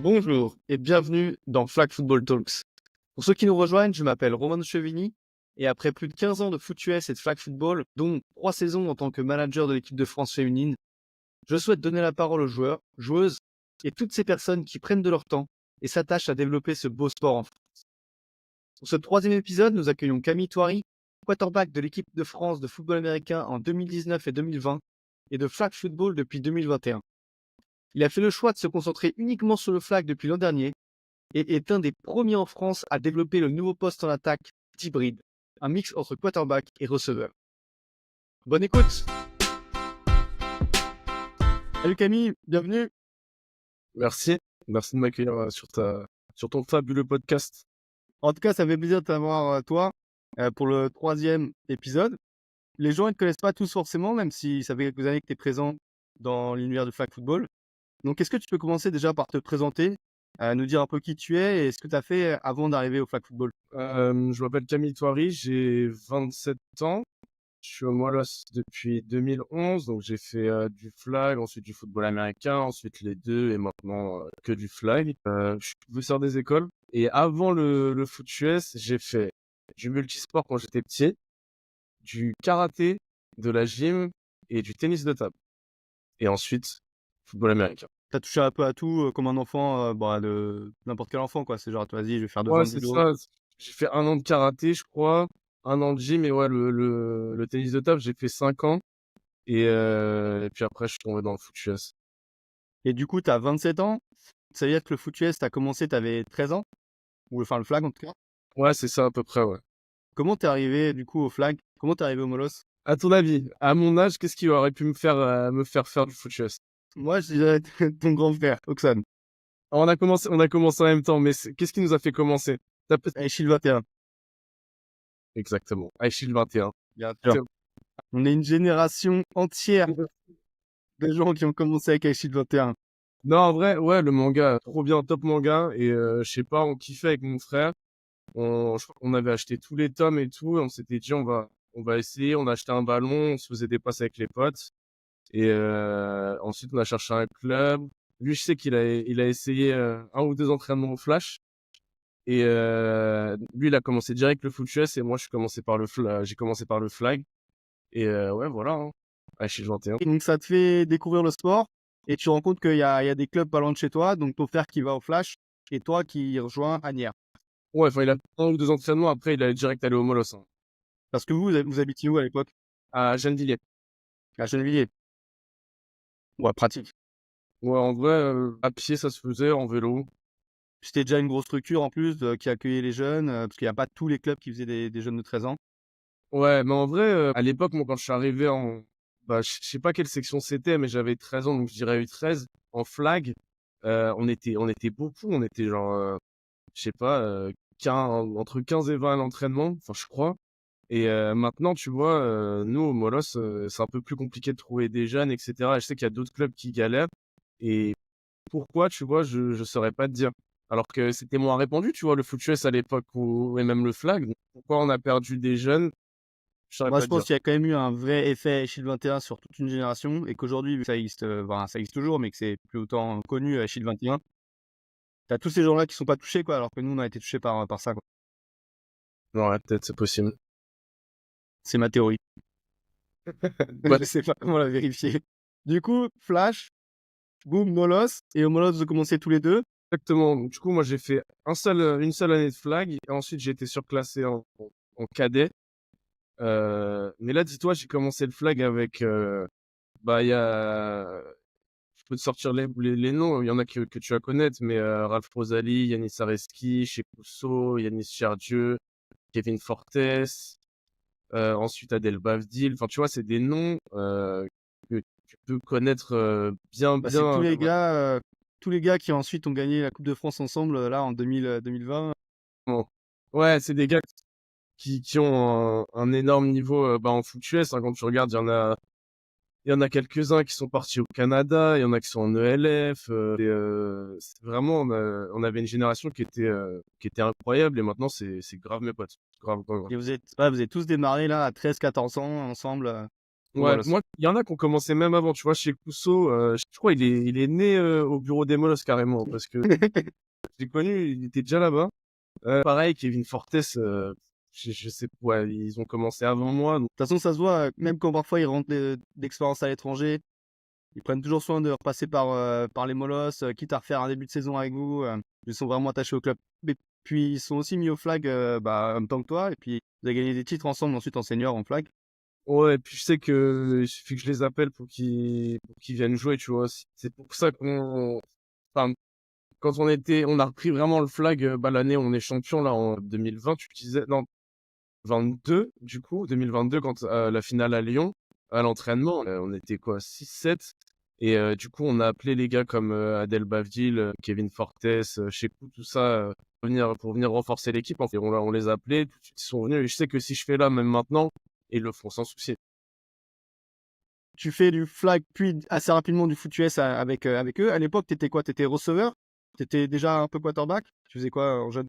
Bonjour et bienvenue dans Flag Football Talks. Pour ceux qui nous rejoignent, je m'appelle Romain Chevigny et après plus de 15 ans de foot US et de flag football, dont 3 saisons en tant que manager de l'équipe de France féminine, je souhaite donner la parole aux joueurs, joueuses et toutes ces personnes qui prennent de leur temps et s'attachent à développer ce beau sport en France. Pour ce 3e épisode, nous accueillons Camille Thoiry, quarterback de l'équipe de France de football américain en 2019 et 2020 et de flag football depuis 2021. Il a fait le choix de se concentrer uniquement sur le flag depuis l'an dernier et est un des premiers en France à développer le nouveau poste en attaque hybride, un mix entre quarterback et receveur. Bonne écoute! Salut Camille, bienvenue! Merci de m'accueillir sur ton fabuleux podcast. En tout cas, ça fait plaisir de t'avoir toi pour le 3e épisode. Les gens ne te connaissent pas tous forcément, même si ça fait quelques années que tu es présent dans l'univers du flag football. Donc, est-ce que tu peux commencer déjà par te présenter, nous dire un peu qui tu es et ce que tu as fait avant d'arriver au flag football? Je m'appelle Camille Thoiry, j'ai 27 ans. Je suis au Molos depuis 2011, donc j'ai fait du flag, ensuite du football américain, ensuite les deux et maintenant que du flag. Je suis professeur des écoles et avant le foot US, j'ai fait du multisport quand j'étais petit, du karaté, de la gym et du tennis de table. Et ensuite, football américain. Tu as touché un peu à tout comme un enfant, de n'importe quel enfant, quoi. C'est genre, vas-y, je vais faire 2 ans Ouais, de c'est judo. ça. J'ai fait 1 an de karaté, je crois, 1 an de gym et ouais, le tennis de table, j'ai fait 5 ans et puis après, je suis tombé dans le foot US. Et du coup, tu as 27 ans. Ça veut dire que le foot US, tu as commencé, tu avais 13 ans? Ou enfin le flag en tout cas. Ouais, c'est ça à peu près, ouais. Comment t'es arrivé du coup au flag? Comment t'es arrivé au Molos? À ton avis, à mon âge, qu'est-ce qui aurait pu me faire faire du foot US? Moi, je dirais ton grand frère, Oxane. On a commencé en même temps, mais qu'est-ce qui nous a fait commencer? Shield 21, Exactement, High Shield 21. bien sûr. On est une génération entière de gens qui ont commencé avec Shield 21. Non, en vrai, ouais, le manga, trop bien, top manga et je sais pas, on kiffait avec mon frère. Je crois qu'on avait acheté tous les tomes et tout, et on s'était dit on va essayer, on a acheté un ballon, on se faisait des passes avec les potes, et ensuite on a cherché un club. Lui, je sais qu'il a essayé 1 ou 2 entraînements au flash, et lui, il a commencé direct le foot US, et moi, j'ai commencé par le flag, et ouais, voilà, hein, à chez 21. Et donc ça te fait découvrir le sport et tu te rends compte qu'il y a des clubs pas loin de chez toi, donc ton frère qui va au flash et toi qui rejoins Agnières. Ouais, enfin, il a fait 1 ou 2 entraînements, après, il allait direct aller au Molos, hein, Parce que vous habitiez où à l'époque? à Gennevilliers. À Gennevilliers. Ouais, pratique. Ouais, en vrai, à pied, ça se faisait, en vélo. C'était déjà une grosse structure en plus qui accueillait les jeunes, parce qu'il n'y a pas tous les clubs qui faisaient des jeunes de 13 ans. Ouais, mais en vrai, à l'époque, moi, quand je suis arrivé je sais pas quelle section c'était, mais j'avais 13 ans, donc je dirais U13, en flag, on était beaucoup, on était genre, je sais pas, entre 15 et 20 à l'entraînement, enfin, je crois. Et maintenant, tu vois, nous, au Molos, c'est un peu plus compliqué de trouver des jeunes, etc. Et je sais qu'il y a d'autres clubs qui galèrent. Et pourquoi, tu vois, je saurais pas te dire. Alors que c'était moins répandu, tu vois, le foot US à l'époque, et même le flag. Donc, pourquoi on a perdu des jeunes? Je saurais Moi, pas je te dire. pense qu'il y a quand même eu un vrai effet Shield 21 sur toute une génération et qu'aujourd'hui, vu que ça existe, ça existe toujours, mais que c'est plus autant connu, Shield 21, tu as tous ces gens-là qui sont pas touchés, quoi, alors que nous, on a été touchés par ça, quoi. Non, ouais, peut-être, c'est possible. C'est ma théorie. Ouais, Je sais pas comment la vérifier. Du coup, Flash, boum, Molos, et au Molos, vous commencez tous les deux. exactement. Du coup, moi, j'ai fait une seule année de flag, et ensuite, j'ai été surclassé en cadet. Mais là, dis-toi, j'ai commencé le flag avec, il y a, je peux te sortir les noms, il y en a que tu vas connaître, mais Ralph Rosali, Yanis Areski, Chekousso, Yanis Cherdieu, Kevin Fortes, ensuite Adel Bavdil. Enfin, tu vois, c'est des noms que tu peux connaître bien, Bah, c'est bien. tous les gars qui ensuite ont gagné la Coupe de France ensemble, là, en 2020. Vraiment. Ouais, c'est des gars qui ont un énorme niveau en foot US, hein. Quand tu regardes, il y en a quelques-uns qui sont partis au Canada, il y en a qui sont en ELF. C'est vraiment, on avait une génération qui était incroyable, et maintenant, c'est grave mes potes. Grave, grave, grave. Et vous êtes tous démarrés là à 13-14 ans ensemble. Ouais, moi, il y en a qui ont commencé même avant, tu vois, chez Cousso, je crois il est né au bureau des Molosses carrément, parce que j'ai connu, il était déjà là-bas. Pareil, Kevin Fortes, je sais pas, ouais, ils ont commencé avant moi. Donc... De toute façon, ça se voit, même quand parfois ils rentrent d'expérience à l'étranger, ils prennent toujours soin de repasser par les molosses, quitte à refaire un début de saison avec vous. Ils sont vraiment attachés au club. Et puis, ils sont aussi mis au flag en même temps que toi. Et puis, vous avez gagné des titres ensemble ensuite en senior, en flag. Ouais, et puis je sais que il suffit que je les appelle pour qu'ils viennent jouer, tu vois. C'est pour ça enfin, quand on a repris vraiment le flag, l'année où on est champion, là, en 2020, tu disais, non, 22, du coup, 2022, quand la finale à Lyon, à l'entraînement, on était quoi, 6-7. Et du coup, on a appelé les gars comme Adel Bavdil, Kevin Fortes, Chekou, tout ça, pour venir renforcer l'équipe. En fait, on les a appelés, tout de suite, ils sont venus. Et je sais que si je fais là, même maintenant, ils le font sans souci. Tu fais du flag, puis assez rapidement du foot US avec eux. À l'époque, t'étais quoi? T'étais receveur? T'étais déjà un peu quarterback? Tu faisais quoi en jeune?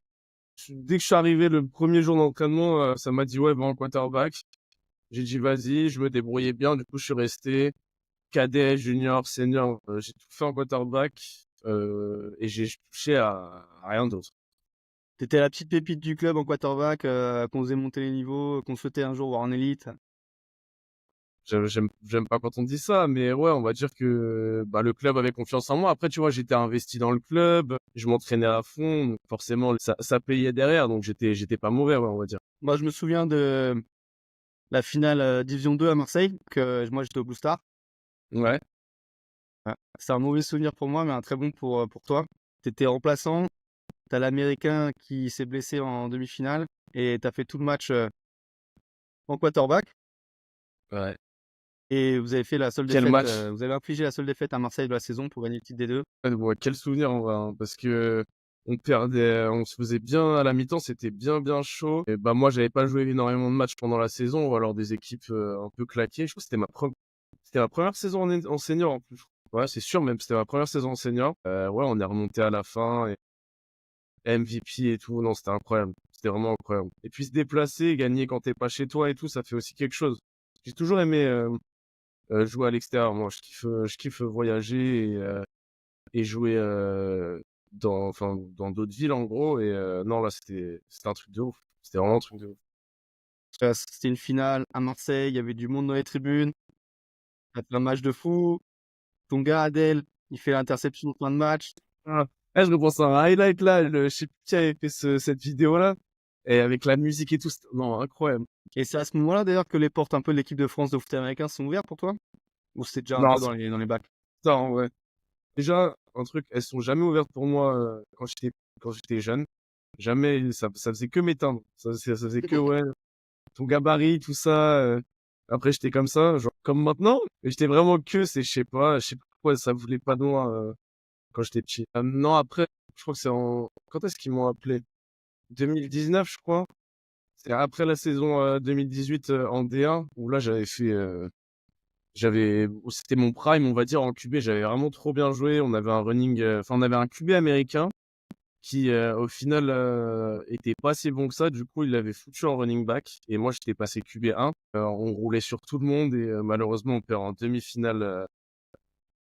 Dès que je suis arrivé le premier jour d'entraînement, ça m'a dit, ouais, va en quarterback. J'ai dit, vas-y, je me débrouillais bien. Du coup, je suis resté cadet, junior, senior. J'ai tout fait en quarterback et j'ai touché à rien d'autre. T'étais la petite pépite du club en quarterback, qu'on faisait monter les niveaux, qu'on souhaitait un jour voir en élite. J'aime pas quand on dit ça, mais ouais, on va dire que le club avait confiance en moi. Après, tu vois, j'étais investi dans le club, je m'entraînais à fond, donc forcément, ça payait derrière, donc j'étais pas mauvais, ouais, on va dire. Moi, je me souviens de la finale Division 2 à Marseille, que moi j'étais au Blue Star. Ouais. Ouais. C'est un mauvais souvenir pour moi, mais un très bon pour toi. T'étais remplaçant, t'as l'Américain qui s'est blessé en demi-finale, et t'as fait tout le match en quarterback. Ouais. Et vous avez fait la seule Quel défaite, match? vous avez infligé la seule défaite à Marseille de la saison pour gagner le titre des deux. Ouais, quel souvenir en vrai, hein, parce que on perdait, on se faisait bien à la mi-temps, c'était bien chaud. Et moi, j'avais pas joué énormément de matchs pendant la saison, ou alors des équipes un peu claquées. Je crois que c'était ma première saison en senior en plus. Ouais, c'est sûr, même c'était ma première saison en senior. Ouais, on est remonté à la fin, et MVP et tout. Non, c'était incroyable. C'était vraiment incroyable. Et puis se déplacer, gagner quand t'es pas chez toi et tout, ça fait aussi quelque chose. J'ai toujours aimé jouer à l'extérieur. Moi, je kiffe voyager et jouer dans d'autres villes en gros. Et non, là, c'était un truc de ouf. C'était vraiment un truc de ouf. C'était une finale à Marseille, il y avait du monde dans les tribunes. T'as fait un match de fou. Ton gars Adel, il fait l'interception en fin de match. Ah, je repense à un highlight là. Je sais plus qui avait fait cette vidéo-là. Et avec la musique et tout, non, incroyable. Et c'est à ce moment-là d'ailleurs que les portes un peu de l'équipe de France de foot américain sont ouvertes pour toi? Ou c'était déjà un Non, peu c'est dans les bacs? ça, en vrai. Déjà, un truc, elles sont jamais ouvertes pour moi quand j'étais jeune. Jamais, ça faisait que m'éteindre. Ça faisait que, ouais, ton gabarit, tout ça. Après, j'étais comme ça, genre comme maintenant. Mais j'étais vraiment je sais pas pourquoi ça voulait pas de moi quand j'étais petit. Non, après, je crois que quand est-ce qu'ils m'ont appelé? 2019, je crois. C'est après la saison 2018 en D1, où là, c'était mon prime, on va dire, en QB. J'avais vraiment trop bien joué. On avait un on avait un QB américain qui au final était pas si bon que ça. Du coup, il l'avait foutu en running back et moi j'étais passé QB1. On roulait sur tout le monde et malheureusement on perd en demi-finale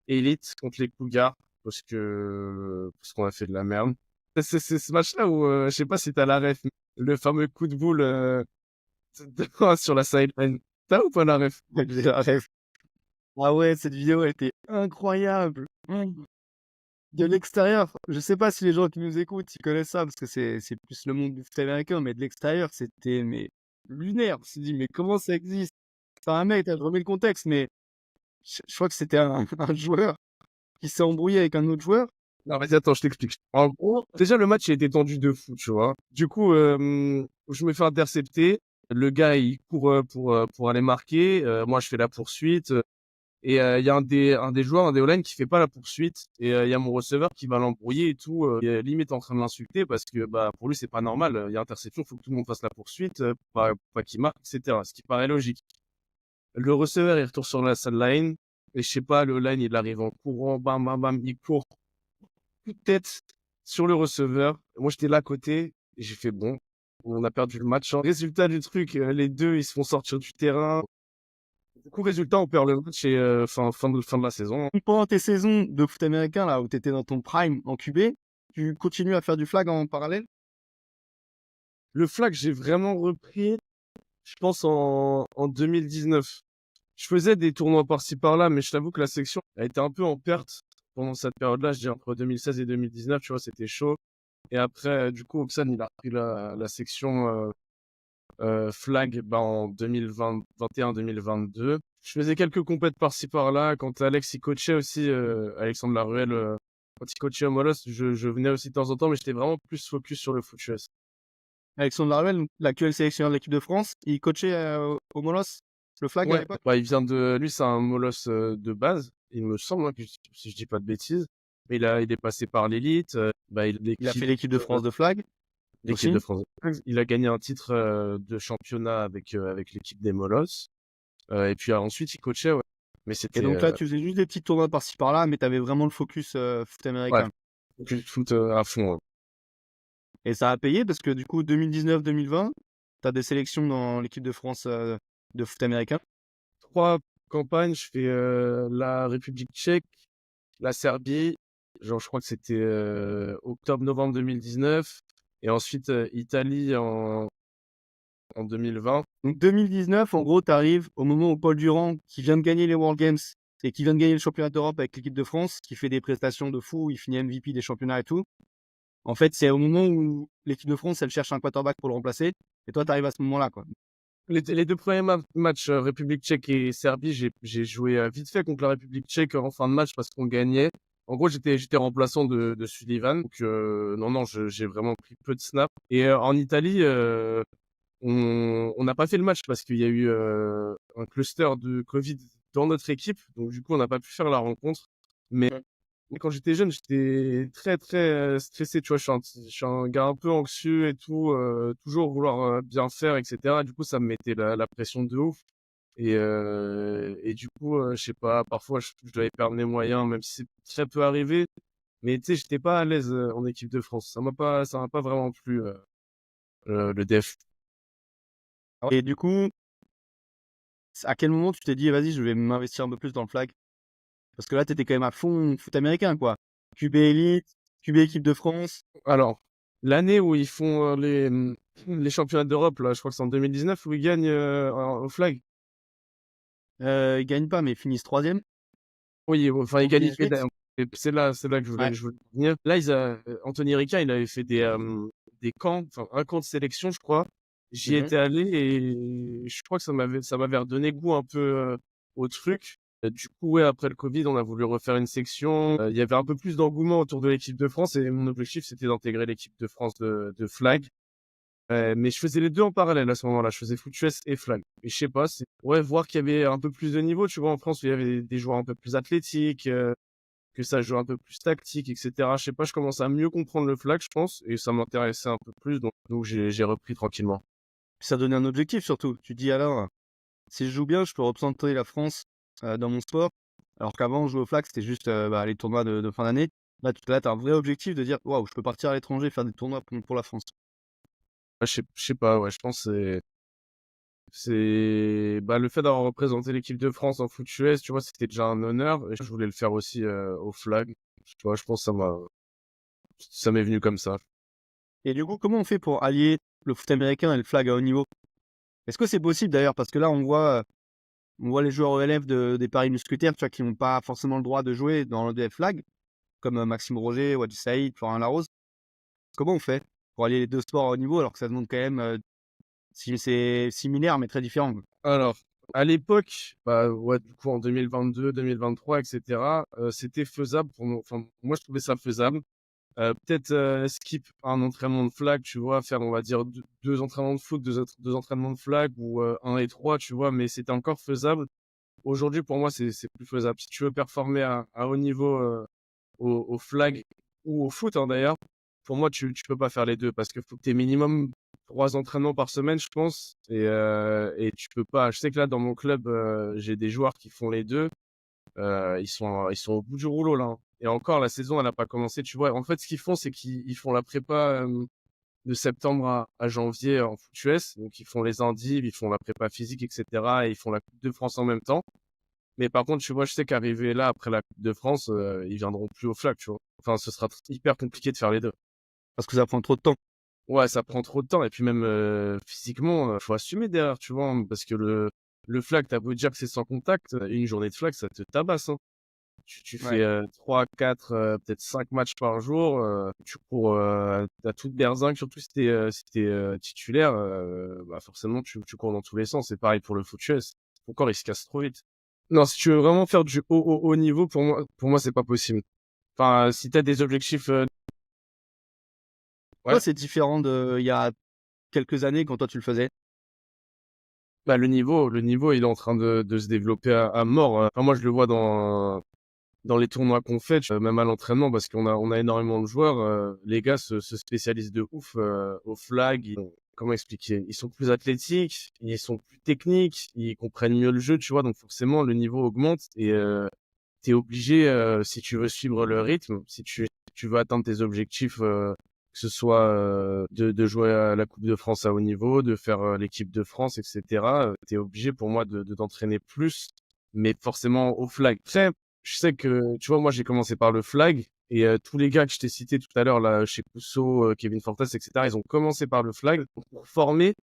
élite contre les Cougars parce qu'on a fait de la merde. C'est ce match-là où je sais pas si t'as la ref, le fameux coup de boule sur la sideline. T'as ou pas la ref? J'ai la ref. Ah ouais, cette vidéo, elle était incroyable. De l'extérieur, je sais pas si les gens qui nous écoutent, ils connaissent ça, parce que c'est plus le monde du foot américain, mais de l'extérieur, c'était mais lunaire. On s'est dit, mais comment ça existe? Enfin, un mec, je remets le contexte, mais je crois que c'était un joueur qui s'est embrouillé avec un autre joueur. Non, vas-y, attends, je t'explique. En gros, déjà, le match, il était tendu de fou, tu vois. Du coup, je me fais intercepter. Le gars, il court pour aller marquer. Moi, je fais la poursuite. Et il y a un des joueurs, un des O-line qui fait pas la poursuite. Et il y a mon receveur qui va l'embrouiller et tout. Il est limite en train de l'insulter parce que pour lui, c'est pas normal. Il y a interception, il faut que tout le monde fasse la poursuite pour pas qu'il marque, etc. Ce qui paraît logique. Le receveur, il retourne sur la sideline. Et je sais pas, le line, il arrive en courant, bam, bam, bam, il court coup de tête sur le receveur. Moi, j'étais là à côté et j'ai fait bon, on a perdu le match. Résultat du truc, les deux, ils se font sortir du terrain. Du coup, résultat, on perd le match et fin de la saison. Pendant tes saisons de foot américain, là, où tu étais dans ton prime en QB, tu continues à faire du flag en parallèle? Le flag, j'ai vraiment repris, je pense, en 2019. Je faisais des tournois par-ci par-là, mais je t'avoue que la section a été un peu en perte pendant cette période-là. Je dirais entre 2016 et 2019, tu vois, c'était chaud. Et après, du coup, Oxan, il a repris la section flag en 2021-2022. Je faisais quelques compètes par-ci par-là. Quand Alex, il coachait aussi, Alexandre Laruelle, quand il coachait au Molos, je venais aussi de temps en temps, mais j'étais vraiment plus focus sur le foot US. Alexandre Laruelle, l'actuel sélectionneur de l'équipe de France, il coachait au Molos, le flag à Ouais, l'époque? bah, lui, c'est un Molos de base, il me semble, hein, si je dis pas de bêtises. Mais il est passé par l'élite, Il a fait l'équipe de France de flag l'équipe aussi. de France. Il a gagné un titre de championnat avec l'équipe des Molos. Et puis ensuite, il coachait, ouais. Mais Et c'était donc là, tu faisais juste des petits tournois par-ci par-là, mais tu avais vraiment le focus foot ouais, américain. du foot à fond. Ouais. Et ça a payé parce que du coup, 2019-2020, tu as des sélections dans l'équipe de France de foot américain. 3 campagnes, je fais la République tchèque, la Serbie, genre je crois que c'était octobre-novembre 2019, et ensuite Italie en 2020. Donc 2019, en gros, tu arrives au moment où Paul Durand, qui vient de gagner les World Games et qui vient de gagner le championnat d'Europe avec l'équipe de France, qui fait des prestations de fou, il finit MVP des championnats et tout. En fait, c'est au moment où l'équipe de France, elle cherche un quarterback pour le remplacer. Et toi, tu arrives à ce moment-là, quoi. Les 2 premiers matchs République tchèque et Serbie, j'ai joué vite fait contre la République tchèque en fin de match parce qu'on gagnait. En gros, j'étais remplaçant de Sullivan. Donc, non, j'ai vraiment pris peu de snaps. Et en Italie, on n'a pas fait le match parce qu'il y a eu un cluster de Covid dans notre équipe. Donc, du coup, on n'a pas pu faire la rencontre. Mais quand j'étais jeune, j'étais très, très stressé. Tu vois, je suis un gars un peu anxieux et tout, toujours vouloir bien faire, etc. Du coup, ça me mettait la pression de ouf. Et du coup, je sais pas, parfois, je devais perdre mes moyens, même si c'est très peu arrivé. Mais tu sais, j'étais pas à l'aise en équipe de France. Ça m'a pas vraiment plu, le def. Et du coup, à quel moment tu t'es dit, vas-y, je vais m'investir un peu plus dans le flag? Parce que là, tu étais quand même à fond foot américain, quoi. QB Elite, QB équipe de France. Alors, l'année où ils font les championnats d'Europe, là, je crois que c'est en 2019, où ils gagnent au flag. Ils gagnent pas, mais ils finissent troisième. Oui, enfin, ils Anthony gagnent. Smith. Et c'est là que Ouais. je voulais venir. Là, Anthony Ricard, il avait fait des camps, enfin, un camp de sélection, je crois. J'y Mhm. étais allé et je crois que ça m'avait redonné goût un peu au truc. Du coup, ouais, après le Covid, on a voulu refaire une section. Il y avait un peu plus d'engouement autour de l'équipe de France et mon objectif, c'était d'intégrer l'équipe de France de flag. Mais je faisais les deux en parallèle à ce moment-là. Je faisais foot US et flag. Et je sais pas, c'est ouais, voir qu'il y avait un peu plus de niveau, tu vois, en France, où il y avait des joueurs un peu plus athlétiques, que ça joue un peu plus tactique, etc. Je sais pas, je commence à mieux comprendre le flag, je pense, et ça m'intéressait un peu plus, donc j'ai repris tranquillement. Puis ça donnait un objectif surtout. Tu te dis alors, si je joue bien, je peux représenter la France dans mon sport. Alors qu'avant, jouer au flag, c'était juste les tournois de fin d'année. Là, tu as un vrai objectif de dire, waouh, je peux partir à l'étranger faire des tournois pour la France. Je sais pas, ouais, je pense que bah, le fait d'avoir représenté l'équipe de France en foot US, tu vois, c'était déjà un honneur, et je voulais le faire aussi au flag. Tu vois, je pense que ça m'est venu comme ça. Et du coup, comment on fait pour allier le foot américain et le flag à haut niveau? Est-ce que c'est possible d'ailleurs? Parce que là, on voit les joueurs ELF des Paris Musquetaires, tu vois, qui n'ont pas forcément le droit de jouer dans le DF flag, comme Maxime Roger, Wadji Saïd, Florent Larose. Comment on fait pour allier les deux sports à haut niveau alors que ça demande quand même, si c'est similaire mais très différent, quoi? Alors, à l'époque, bah, ouais, du coup, en 2022, 2023, etc., c'était faisable pour nous. Enfin, moi, je trouvais ça faisable. Peut-être skip un entraînement de flag, tu vois, faire, on va dire, deux entraînements de foot, deux entraînements de flag, ou un et trois, tu vois, mais c'était encore faisable. Aujourd'hui, pour moi, c'est plus faisable. Si tu veux performer à haut niveau au flag ou au foot, hein, d'ailleurs, pour moi, tu peux pas faire les deux parce qu'il faut que tu aies minimum 3 entraînements par semaine, je pense. Et tu peux pas. Je sais que là, dans mon club, j'ai des joueurs qui font les deux. Ils sont au bout du rouleau, là, hein. Et encore, la saison, elle n'a pas commencé, tu vois. En fait, ce qu'ils font, c'est qu'ils font la prépa. de septembre à janvier en foot US. Donc, ils font les indives, ils font la prépa physique, etc. Et ils font la Coupe de France en même temps. Mais par contre, tu vois, je sais qu'arriver là, après la Coupe de France, ils viendront plus au flag, tu vois. Enfin, ce sera hyper compliqué de faire les deux. Parce que ça prend trop de temps. Ouais, ça prend trop de temps. Et puis même physiquement, faut assumer derrière, tu vois. Parce que le flag, t'as beau dire que c'est sans contact, une journée de flag, ça te tabasse, hein. Tu Ouais. fais 3, 4, peut-être 5 matchs par jour. Tu cours à toute berzingue, surtout si t'es titulaire. Bah forcément, tu cours dans tous les sens. C'est pareil pour le foot US. Ton corps, il se casse trop vite. Non, si tu veux vraiment faire du haut niveau, pour moi, c'est pas possible. Enfin, si t'as des objectifs, Toi, ouais, c'est différent de il y a quelques années quand toi tu le faisais. bah le niveau, il est en train de se développer à mort. Enfin, moi, je le vois dans les tournois qu'on fait, même à l'entraînement, parce qu'on a énormément de joueurs. Les gars se spécialisent de ouf au flag. Comment expliquer? Ils sont plus athlétiques, ils sont plus techniques, ils comprennent mieux le jeu, tu vois. Donc forcément, le niveau augmente et t'es obligé, si tu veux suivre le rythme, si tu veux atteindre tes objectifs, que ce soit de jouer à la Coupe de France à haut niveau, de faire l'équipe de France, etc. T'es obligé, pour moi, de t'entraîner plus, mais forcément au flag. Après, je sais que, tu vois, moi, j'ai commencé par le flag et tous les gars que je t'ai cités tout à l'heure, là, chez Cousseau, Kevin Fortas, etc., ils ont commencé par le flag pour former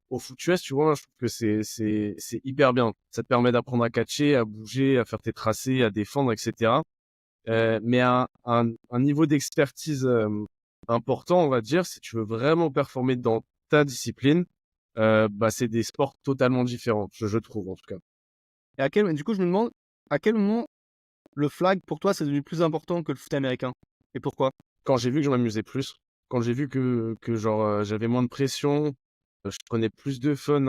au foot US, tu vois, je trouve que c'est hyper bien. Ça te permet d'apprendre à catcher, à bouger, à faire tes tracés, à défendre, etc. Mais un niveau d'expertise important, on va dire, si tu veux vraiment performer dans ta discipline, bah c'est des sports totalement différents, je trouve en tout cas. Et du coup, je me demande, à quel moment le flag, pour toi, c'est devenu plus important que le foot américain? Et pourquoi? Quand j'ai vu que je m'amusais plus, quand j'ai vu que genre j'avais moins de pression, je prenais plus de fun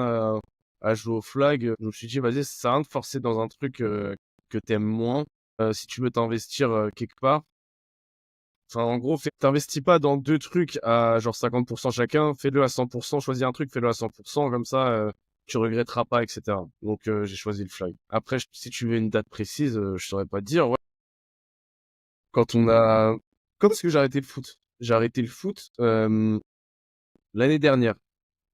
à jouer au flag, je me suis dit vas-y, ça sert à rien de forcer dans un truc que t'aimes moins. Si tu veux t'investir quelque part, enfin en gros, t'investis pas dans deux trucs à genre 50% chacun, fais-le à 100%, choisis un truc, fais-le à 100%, comme ça tu regretteras pas, etc. Donc j'ai choisi le flag. Après, si tu veux une date précise, je saurais pas te dire. Ouais. Quand on a, quand est-ce que j'ai arrêté le foot? J'ai arrêté le foot l'année dernière.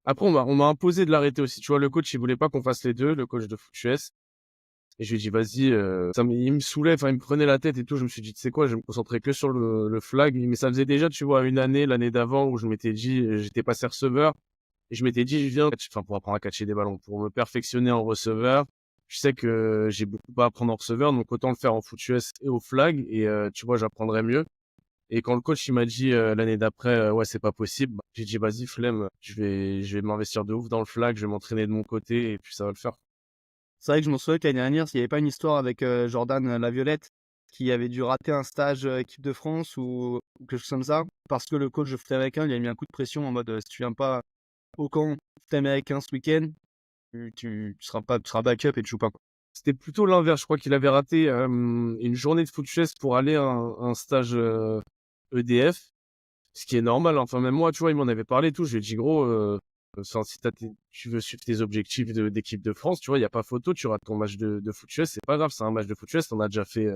Après, on m'a imposé de l'arrêter aussi. Tu vois, le coach, il voulait pas qu'on fasse les deux, le coach de foot US. Et je lui ai dit, vas-y, il me saoulait, enfin, il me prenait la tête et tout. Je me suis dit, tu sais quoi, je vais me concentrer que sur le flag. Mais ça faisait déjà, tu vois, une année, l'année d'avant, où je m'étais dit, j'étais passé receveur. Et je m'étais dit, je viens, enfin, pour apprendre à catcher des ballons, pour me perfectionner en receveur. Je sais que j'ai beaucoup à apprendre en receveur, donc autant le faire en foot US et au flag. Et tu vois, j'apprendrai mieux. Et quand le coach il m'a dit l'année d'après, ouais, c'est pas possible, bah, j'ai dit, vas-y, flemme, je vais m'investir de ouf dans le flag, je vais m'entraîner de mon côté et puis ça va le faire. C'est vrai que je m'en souviens que l'année dernière, s'il n'y avait pas une histoire avec Jordan Laviolette qui avait dû rater un stage équipe de France ou quelque chose comme ça, parce que le coach de foot américain lui a mis un coup de pression en mode si tu viens pas au camp foot américain ce week-end, tu seras backup et tu joues pas, quoi. C'était plutôt l'inverse, je crois qu'il avait raté une journée de foot chess pour aller à un stage EDF, ce qui est normal, hein. Enfin, même moi, tu vois, il m'en avait parlé et tout, je lui ai dit, gros, enfin, si tu veux suivre tes objectifs d'équipe de France, tu vois, il n'y a pas photo, tu rates ton match de foot chess, c'est pas grave, c'est un match de foot chess, t'en as déjà fait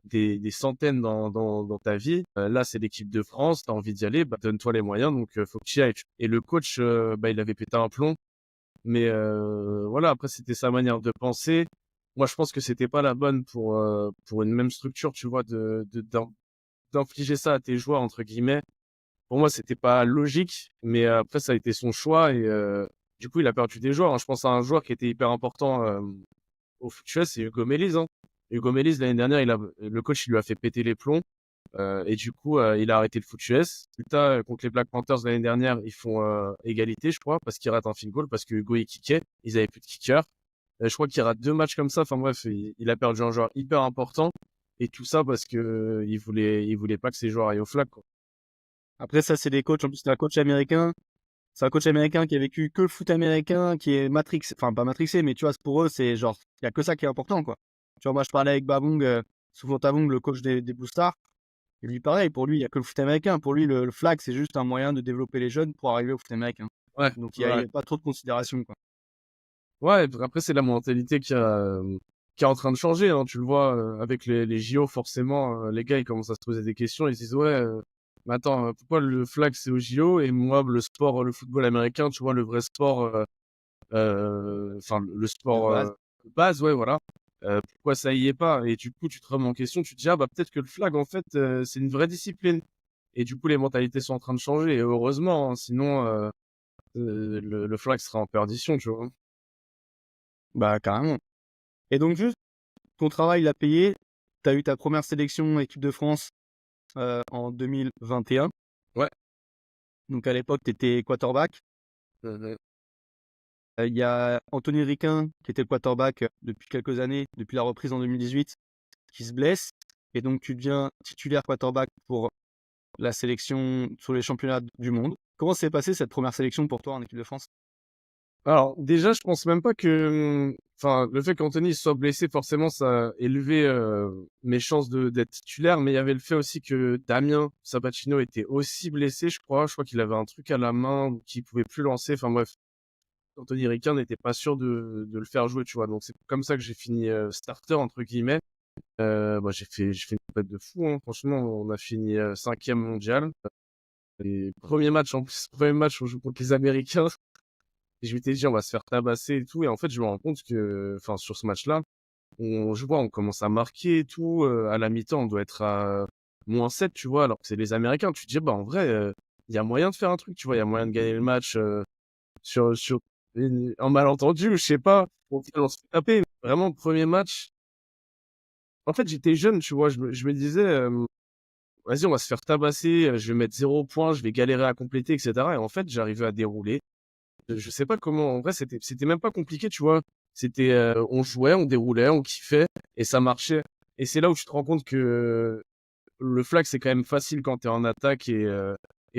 des centaines dans ta vie. Là, c'est l'équipe de France, t'as envie d'y aller, bah, donne-toi les moyens, donc faut que tu y ailles. Et le coach, bah, il avait pété un plomb, mais voilà, après, c'était sa manière de penser. Moi, je pense que c'était pas la bonne pour une même structure, tu vois, d'infliger ça à tes joueurs, entre guillemets. Pour moi, c'était pas logique, mais après, ça a été son choix et du coup, il a perdu des joueurs, hein. Je pense à un joueur qui était hyper important au foot US, c'est Hugo Melis, hein. Hugo Melis, l'année dernière, le coach, il lui a fait péter les plombs. Et du coup, il a arrêté le foot US. Plus tard, contre les Black Panthers l'année dernière, ils font égalité, je crois, parce qu'il rate un field goal, parce que Hugo, il kickait. Ils avaient plus de kicker. Je crois qu'il rate deux matchs comme ça. Enfin bref, il a perdu un joueur hyper important. Et tout ça parce que il voulait pas que ses joueurs aillent au flag, quoi. Après ça, c'est des coachs, en plus c'est un coach américain. C'est un coach américain qui a vécu que le foot américain, qui est matrixé, enfin pas matrixé, mais tu vois, pour eux, c'est genre, il y a que ça qui est important, quoi. Tu vois, moi je parlais avec Babong, souvent Tabong, le coach des Blue Stars. Et lui, pareil, pour lui, il n'y a que le foot américain. Pour lui, le flag, c'est juste un moyen de développer les jeunes pour arriver au foot américain. Ouais, Donc, il n'y ouais. a pas trop de considération, quoi. Ouais, après, c'est la mentalité qui est en train de changer, hein. Tu le vois avec les JO, forcément, les gars, ils commencent à se poser des questions. Ils se disent, ouais, mais attends, pourquoi le flag c'est au JO et moi le sport, le football américain, tu vois, le vrai sport, enfin le De sport base. de base, ouais, voilà. Pourquoi ça y est pas? Et du coup, tu te remets en question, tu te dis, ah bah peut-être que le flag, en fait, c'est une vraie discipline. Et du coup, les mentalités sont en train de changer. Et heureusement, hein, sinon, le flag sera en perdition, tu vois. Bah, carrément. Et donc juste, ton travail l'a payé. Tu as eu ta première sélection équipe de France en 2021. Ouais. Donc à l'époque, tu étais quarterback. Mhm. Il y a Anthony Riquin qui était le quarterback depuis quelques années, depuis la reprise en 2018, qui se blesse. Et donc tu deviens titulaire quarterback pour la sélection sur les championnats du monde. Comment s'est passée cette première sélection pour toi en équipe de France? Alors, déjà, je pense même pas que, enfin, le fait qu'Anthony soit blessé, forcément, ça a élevé mes chances d'être titulaire. Mais il y avait le fait aussi que Damien Sabatino était aussi blessé, je crois. Je crois qu'il avait un truc à la main ou qu'il pouvait plus lancer. Enfin bref, Anthony Riquin n'était pas sûr de le faire jouer, tu vois. Donc c'est comme ça que j'ai fini starter entre guillemets. Bah, j'ai fait une compète de fou, hein. Franchement, on a fini 5e mondial. Et premier match en plus, premier match on joue contre les Américains. Et je m'étais dit on va se faire tabasser et tout. Et en fait je me rends compte que, enfin sur ce match-là, je vois on commence à marquer et tout. À la mi-temps on doit être à -7, tu vois. Alors que c'est les Américains. Tu te dis bah en vrai il y a moyen de faire un truc, tu vois. Il y a moyen de gagner le match. Sur en malentendu, je sais pas. Au final, on se fait taper. Vraiment, premier match. En fait, j'étais jeune, tu vois. Je me disais, vas-y, on va se faire tabasser. Je vais mettre 0 point. Je vais galérer à compléter, etc. Et en fait, j'arrivais à dérouler. Je sais pas comment. En vrai, c'était même pas compliqué, tu vois. C'était, on jouait, on déroulait, on kiffait et ça marchait. Et c'est là où tu te rends compte que le flag, c'est quand même facile quand t'es en attaque et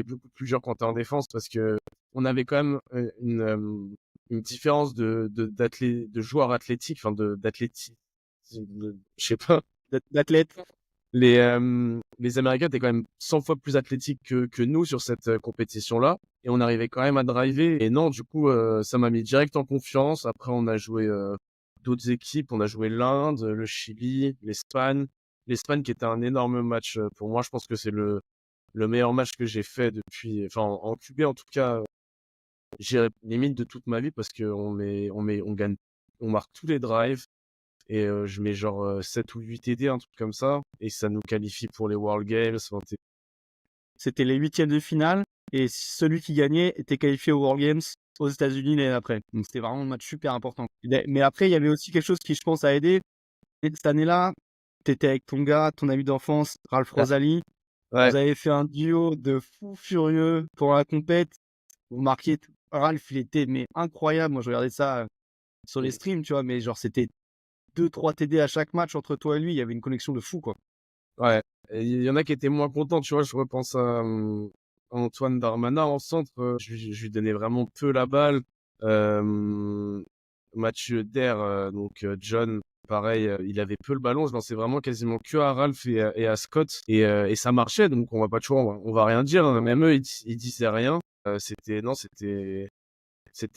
beaucoup plus dur quand t'es en défense parce que on avait quand même une différence de joueurs athlétiques, enfin d'athlétisme, je sais pas. D'athlète. Les Américains étaient quand même 100 fois plus athlétiques que nous sur cette compétition-là et on arrivait quand même à driver. Et non, du coup, ça m'a mis direct en confiance. Après, on a joué d'autres équipes. On a joué l'Inde, le Chili, l'Espagne. L'Espagne qui était un énorme match pour moi. Je pense que c'est le meilleur match que j'ai fait depuis, enfin en QB en tout cas, j'ai limite de toute ma vie parce que on gagne, on marque tous les drives et je mets genre 7 ou 8 TD, un truc comme ça, et ça nous qualifie pour les World Games. Enfin, C'était les huitièmes de finale et celui qui gagnait était qualifié aux World Games aux États-Unis l'année d'après. Donc c'était vraiment un match super important. Mais après, il y avait aussi quelque chose qui, je pense, a aidé. Et cette année-là, tu étais avec ton gars, ton ami d'enfance, Ralph Rosali. ouais, Vous avez fait un duo de fous furieux pour la compète. Vous marquiez tout. Ralph, il était mais incroyable. Moi, je regardais ça sur les streams, tu vois, mais genre, c'était 2-3 TD à chaque match entre toi et lui. Il y avait une connexion de fou, quoi. ouais. Et il y en a qui étaient moins contents, tu vois. Je repense à Antoine Darmanin en centre. Je lui donnais vraiment peu la balle. Mathieu Der, donc John, pareil, il avait peu le ballon. Je lançais vraiment quasiment que à Ralph et à Scott. Et ça marchait, donc on va pas, tu vois, on va rien dire, hein. Même eux, ils disaient rien. Non, c'était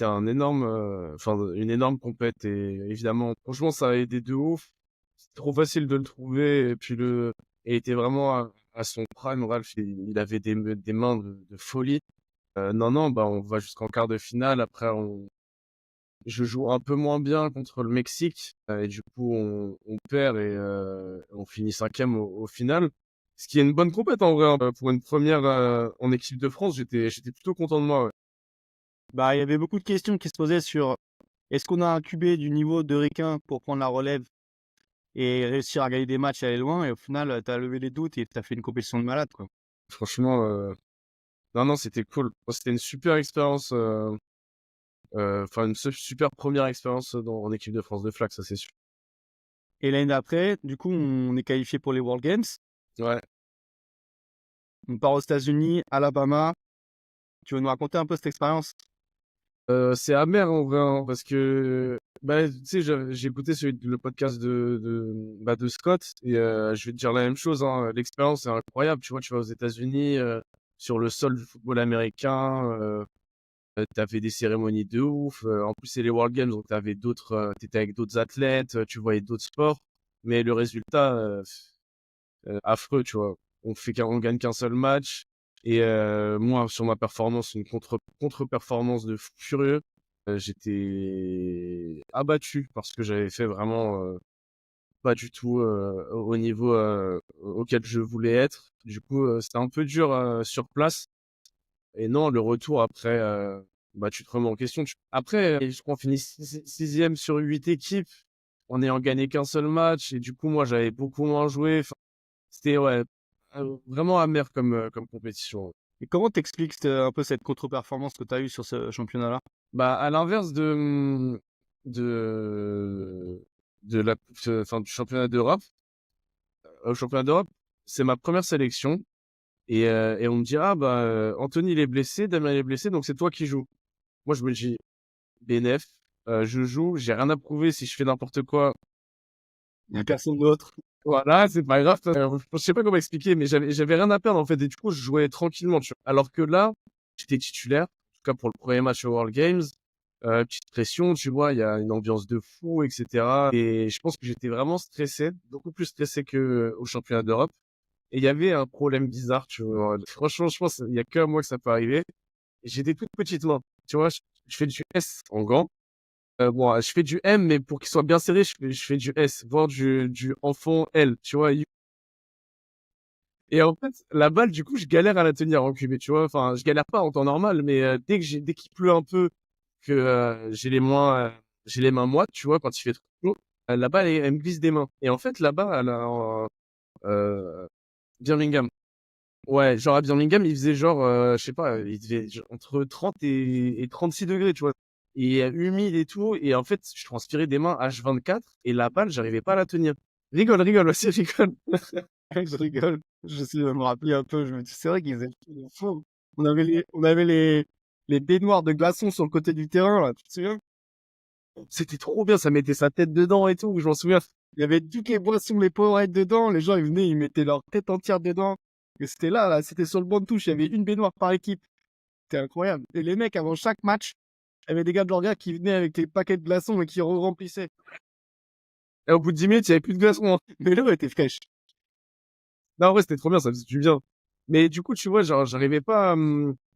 un énorme, enfin, une énorme compète. Et évidemment, franchement, ça a aidé de ouf. C'est trop facile de le trouver. Et puis il était vraiment à son prime. Ralph, il avait des mains de folie. Non, non, bah, on va jusqu'en quart de finale. Après, je joue un peu moins bien contre le Mexique. Et du coup, on perd et on finit 5e au final. Ce qui est une bonne compète en vrai, hein. Pour une première en équipe de France, j'étais plutôt content de moi. Ouais. Bah, il y avait beaucoup de questions qui se posaient sur est-ce qu'on a un QB du niveau de Riquin pour prendre la relève et réussir à gagner des matchs et aller loin. Et au final, tu as levé les doutes et tu as fait une compétition de malade, quoi. Franchement, non, non, c'était cool. C'était une super expérience. Enfin, une super première expérience en équipe de France de flag, ça c'est sûr. Et l'année d'après, du coup, on est qualifié pour les World Games. Ouais. On part aux États-Unis, Alabama. Tu veux nous raconter un peu cette expérience? C'est amer en vrai, hein, parce que bah, tu sais, j'ai écouté le podcast de Scott et je vais te dire la même chose, hein. L'expérience est incroyable. Tu vois, tu vas aux États-Unis sur le sol du football américain. T'avais des cérémonies de ouf. En plus, c'est les World Games, donc t'étais avec d'autres athlètes, tu voyais d'autres sports. Mais le résultat, affreux, tu vois. On gagne qu'un seul match. Et moi, sur ma performance, une contre-performance de fou furieux. J'étais abattu parce que j'avais fait vraiment pas du tout au niveau auquel je voulais être. Du coup, c'était un peu dur sur place. Et non, le retour après, bah, tu te remets en question. Après, je crois qu'on finit sixième sur 8 équipes en n'ayant gagné qu'un seul match. Et du coup, moi, j'avais beaucoup moins joué. Enfin, c'était ouais, vraiment amer comme compétition. Et comment t'expliques un peu cette contre-performance que tu as eue sur ce championnat-là? Bah, à l'inverse de, de la, enfin, du championnat d'Europe, au championnat d'Europe, c'est ma première sélection. Et on me dit, ah, bah, Anthony, il est blessé, Damien, il est blessé, donc c'est toi qui joues. Moi, je me dis, BNF, je joue, j'ai rien à prouver si je fais n'importe quoi. Il n'y a personne d'autre. Voilà, c'est pas grave. Je sais pas comment expliquer, mais j'avais rien à perdre, en fait. Et du coup, je jouais tranquillement, tu vois. Alors que là, j'étais titulaire, en tout cas pour le premier match au World Games. Petite pression, tu vois, il y a une ambiance de fou, etc. Et je pense que j'étais vraiment stressé, beaucoup plus stressé que au championnat d'Europe. Et il y avait un problème bizarre, tu vois. Franchement, je pense qu'il y a qu'à moi que ça peut arriver. Et j'ai des toutes petites mains. Tu vois, je fais du S en gants. Bon, je fais du M, mais pour qu'il soit bien serré, je fais du S, voire du enfant L, tu vois. Et en fait, la balle, du coup, je galère à la tenir en QB, tu vois. Enfin, je galère pas en temps normal, mais dès qu'il pleut un peu, que j'ai les mains moites, tu vois, quand il fait trop chaud, la balle, elle me glisse des mains. Et en fait, là-bas, euh, Birmingham, ouais, genre à Birmingham, il faisait genre, je sais pas, il faisait entre 30 et 36 degrés, tu vois. Et humide et tout. Et en fait, je transpirais des mains H24 et la balle, j'arrivais pas à la tenir. Rigole, aussi, rigole. Je rigole. Je suis me rappeler un peu. Je me dis, c'est vrai qu'ils faisaient le fou. On avait les baignoires de glaçons sur le côté du terrain, là. Tu te souviens? C'était trop bien, ça mettait sa tête dedans et tout, je m'en souviens. Il y avait toutes les boissons, les Powerade dedans. Les gens, ils venaient, ils mettaient leur tête entière dedans. Et c'était là, c'était sur le banc de touche. Il y avait une baignoire par équipe. C'était incroyable. Et les mecs, avant chaque match, il y avait des gars de leur gars qui venaient avec les paquets de glaçons et qui remplissaient. Et au bout de 10 minutes, il y avait plus de glaçons, hein. Mais l'eau était fraîche. Non, en vrai, c'était trop bien, ça faisait du bien. Mais du coup, tu vois, genre, j'arrivais pas